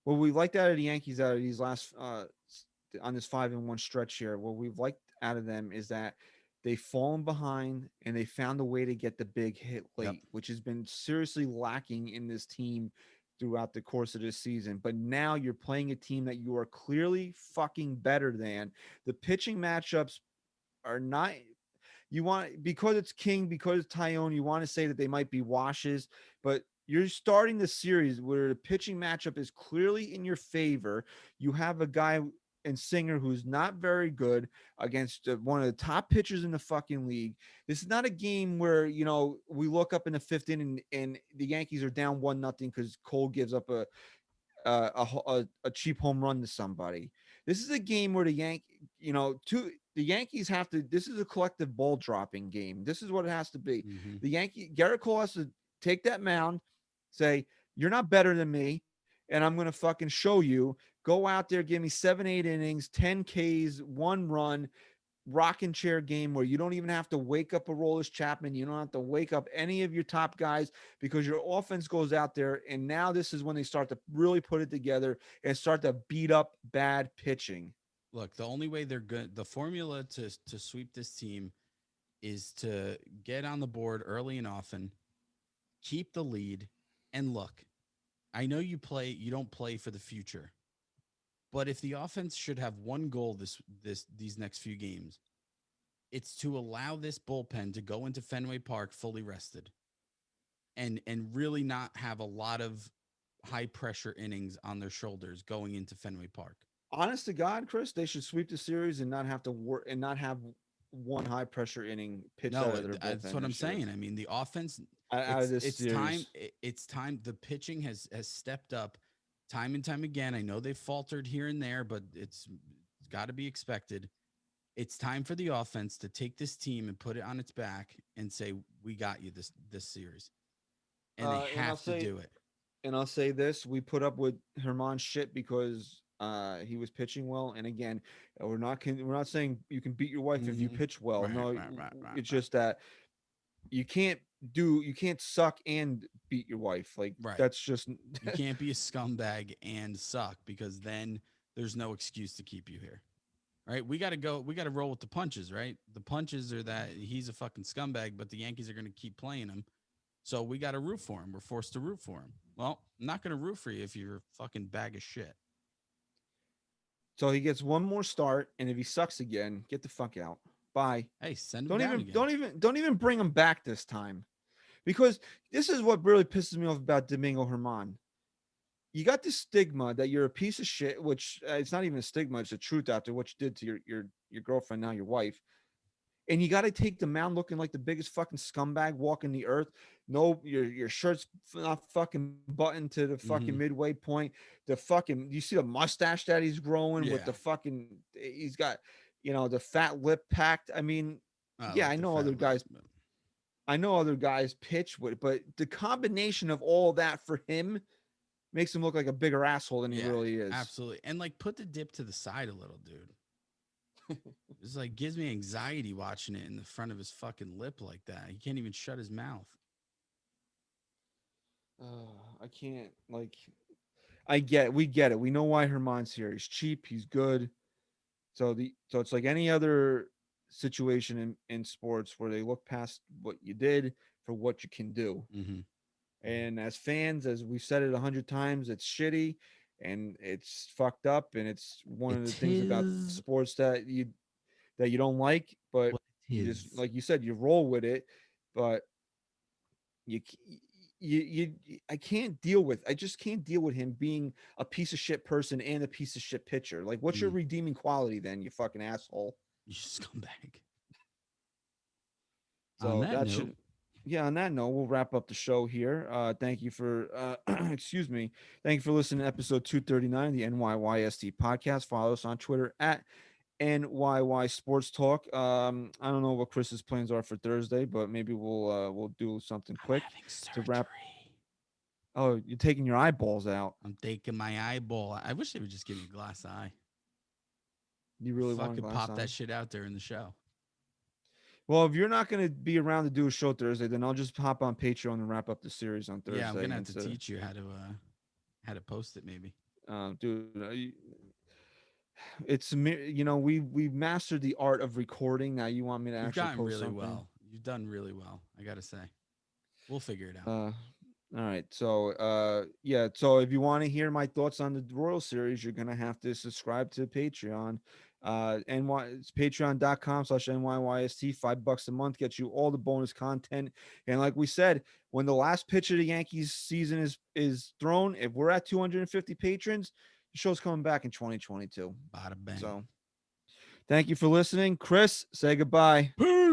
[SPEAKER 4] what we liked out of the Yankees out of these last on this 5-1 stretch here, what we've liked out of them is that they've fallen behind and they found a way to get the big hit
[SPEAKER 5] Yep.
[SPEAKER 4] late, which has been seriously lacking in this team throughout the course of this season. But now you're playing a team that you are clearly fucking better than. The pitching matchups are not you want, because it's King, because it's Tyone, you want to say that they might be washes, but you're starting the series where the pitching matchup is clearly in your favor. You have a guy and Singer who's not very good against one of the top pitchers in the fucking league. This is not a game where, we look up in the fifth inning and the Yankees are down 1-0 because Cole gives up a cheap home run to somebody. This is a game where the Yankees have to. This is a collective ball dropping game. This is what it has to be.
[SPEAKER 5] Hmm.
[SPEAKER 4] Garrett Cole has to take that mound, say you're not better than me, and I'm gonna fucking show you. Go out there, give me 7, 8 innings, 10 Ks, 1 run, rocking chair game where you don't even have to wake up a Aroldis Chapman. You don't have to wake up any of your top guys because your offense goes out there. And now this is when they start to really put it together and start to beat up bad pitching.
[SPEAKER 5] Look, the only way they're good, the formula to sweep this team is to get on the board early and often, keep the lead, and look. I know you don't play for the future, but if the offense should have one goal these next few games, it's to allow this bullpen to go into Fenway Park fully rested and really not have a lot of high pressure innings on their shoulders going into Fenway Park.
[SPEAKER 4] Honest to God, Chris, they should sweep the series and not have to work and not have one high pressure inning pitched out
[SPEAKER 5] No,
[SPEAKER 4] of their
[SPEAKER 5] that's
[SPEAKER 4] bullpen
[SPEAKER 5] what I'm
[SPEAKER 4] this year.
[SPEAKER 5] saying. I mean, the offense,
[SPEAKER 4] Out of this
[SPEAKER 5] it's time.
[SPEAKER 4] series.
[SPEAKER 5] It's time. The pitching has stepped up time and time again. I know they faltered here and there, but it's got to be expected. It's time for the offense to take this team and put it on its back and say, "We got you this series," and they
[SPEAKER 4] And
[SPEAKER 5] have to do it.
[SPEAKER 4] I'll say this: we put up with Herman's shit because he was pitching well. And again, we're not saying you can beat your wife if you
[SPEAKER 5] Hmm.
[SPEAKER 4] pitch well.
[SPEAKER 5] Right,
[SPEAKER 4] No,
[SPEAKER 5] right, right, right,
[SPEAKER 4] it's
[SPEAKER 5] right,
[SPEAKER 4] just that you can't suck and beat your wife. Like
[SPEAKER 5] right.
[SPEAKER 4] that's just
[SPEAKER 5] You can't be a scumbag and suck because then there's no excuse to keep you here. Right? We got to go. We got to roll with the punches, right? The punches are that he's a fucking scumbag, but the Yankees are going to keep playing him. So we got to root for him. We're forced to root for him. Well, I'm not going to root for you if you're a fucking bag of shit.
[SPEAKER 4] so he gets one more start, and if he sucks again, get the fuck out. Bye.
[SPEAKER 5] Hey, send him down again.
[SPEAKER 4] Don't even bring him back this time. Because this is what really pisses me off about Domingo Herman. You got this stigma that you're a piece of shit, which it's not even a stigma; it's the truth after what you did to your girlfriend, now your wife. And you got to take the mound looking like the biggest fucking scumbag walking the earth. No, your shirt's not fucking buttoned to the fucking
[SPEAKER 5] Hmm.
[SPEAKER 4] midway point. The fucking you see the mustache that he's growing with
[SPEAKER 5] Yeah.
[SPEAKER 4] the fucking he's got the fat lip packed. I mean,
[SPEAKER 5] I
[SPEAKER 4] yeah,
[SPEAKER 5] like the
[SPEAKER 4] other
[SPEAKER 5] fat lip.
[SPEAKER 4] guys I know other guys pitch with, but the combination of all that for him makes him look like a bigger asshole than he
[SPEAKER 5] Yeah,
[SPEAKER 4] really is.
[SPEAKER 5] absolutely. And like put the dip to the side a little, dude. It's like gives me anxiety watching it in the front of his fucking lip like that. He can't even shut his mouth.
[SPEAKER 4] I can't we get it. We know why Herman's here. He's cheap. He's good. So it's like any other situation in sports where they look past what you did for what you can do.
[SPEAKER 5] Hmm.
[SPEAKER 4] And as fans, as we've said it 100 times, it's shitty and it's fucked up, and it's one of the
[SPEAKER 5] It
[SPEAKER 4] things about
[SPEAKER 5] is
[SPEAKER 4] sports that you don't like, but
[SPEAKER 5] what it
[SPEAKER 4] you just
[SPEAKER 5] is.
[SPEAKER 4] like you said, you roll with it. But you I just can't deal with him being a piece of shit person and a piece of shit pitcher. Like, what's your
[SPEAKER 5] Mm,
[SPEAKER 4] redeeming quality then, you fucking asshole?
[SPEAKER 5] you scumbag. On
[SPEAKER 4] So
[SPEAKER 5] that
[SPEAKER 4] that
[SPEAKER 5] note,
[SPEAKER 4] should, yeah. On that note, we'll wrap up the show here. Thank you for, excuse me, thank you for listening to episode 239 of the NYYST podcast. Follow us on Twitter at NYY Sports Talk. I don't know what Chris's plans are for Thursday, but maybe we'll do something
[SPEAKER 5] I'm
[SPEAKER 4] quick
[SPEAKER 5] having
[SPEAKER 4] to wrap.
[SPEAKER 5] surgery.
[SPEAKER 4] Oh, you're taking your eyeballs out.
[SPEAKER 5] I'm taking my eyeball. I wish they would just give me a glass eye.
[SPEAKER 4] You really want a
[SPEAKER 5] Fucking
[SPEAKER 4] glass
[SPEAKER 5] pop
[SPEAKER 4] eye?
[SPEAKER 5] that shit out there in the show.
[SPEAKER 4] Well, if you're not going to be around to do a show Thursday, then I'll just hop on Patreon and wrap up the series on
[SPEAKER 5] Yeah, I'm
[SPEAKER 4] Thursday
[SPEAKER 5] gonna have to
[SPEAKER 4] instead of,
[SPEAKER 5] teach you how to post it maybe.
[SPEAKER 4] dude. We've mastered the art of recording. Now you want me to
[SPEAKER 5] You've
[SPEAKER 4] actually
[SPEAKER 5] gotten
[SPEAKER 4] post
[SPEAKER 5] really
[SPEAKER 4] something?
[SPEAKER 5] well. You've done really well. I gotta say. We'll figure it out.
[SPEAKER 4] Uh, All right. So yeah, so if you want to hear my thoughts on the Royal series, you're gonna have to subscribe to Patreon. It's patreon.com/NYYST. $5 a month gets you all the bonus content. And like we said, when the last pitch of the Yankees season is thrown, if we're at 250 patrons, the show's coming back in 2022.
[SPEAKER 5] Bada bang.
[SPEAKER 4] So thank you for listening. Chris, say goodbye.
[SPEAKER 5] Peace.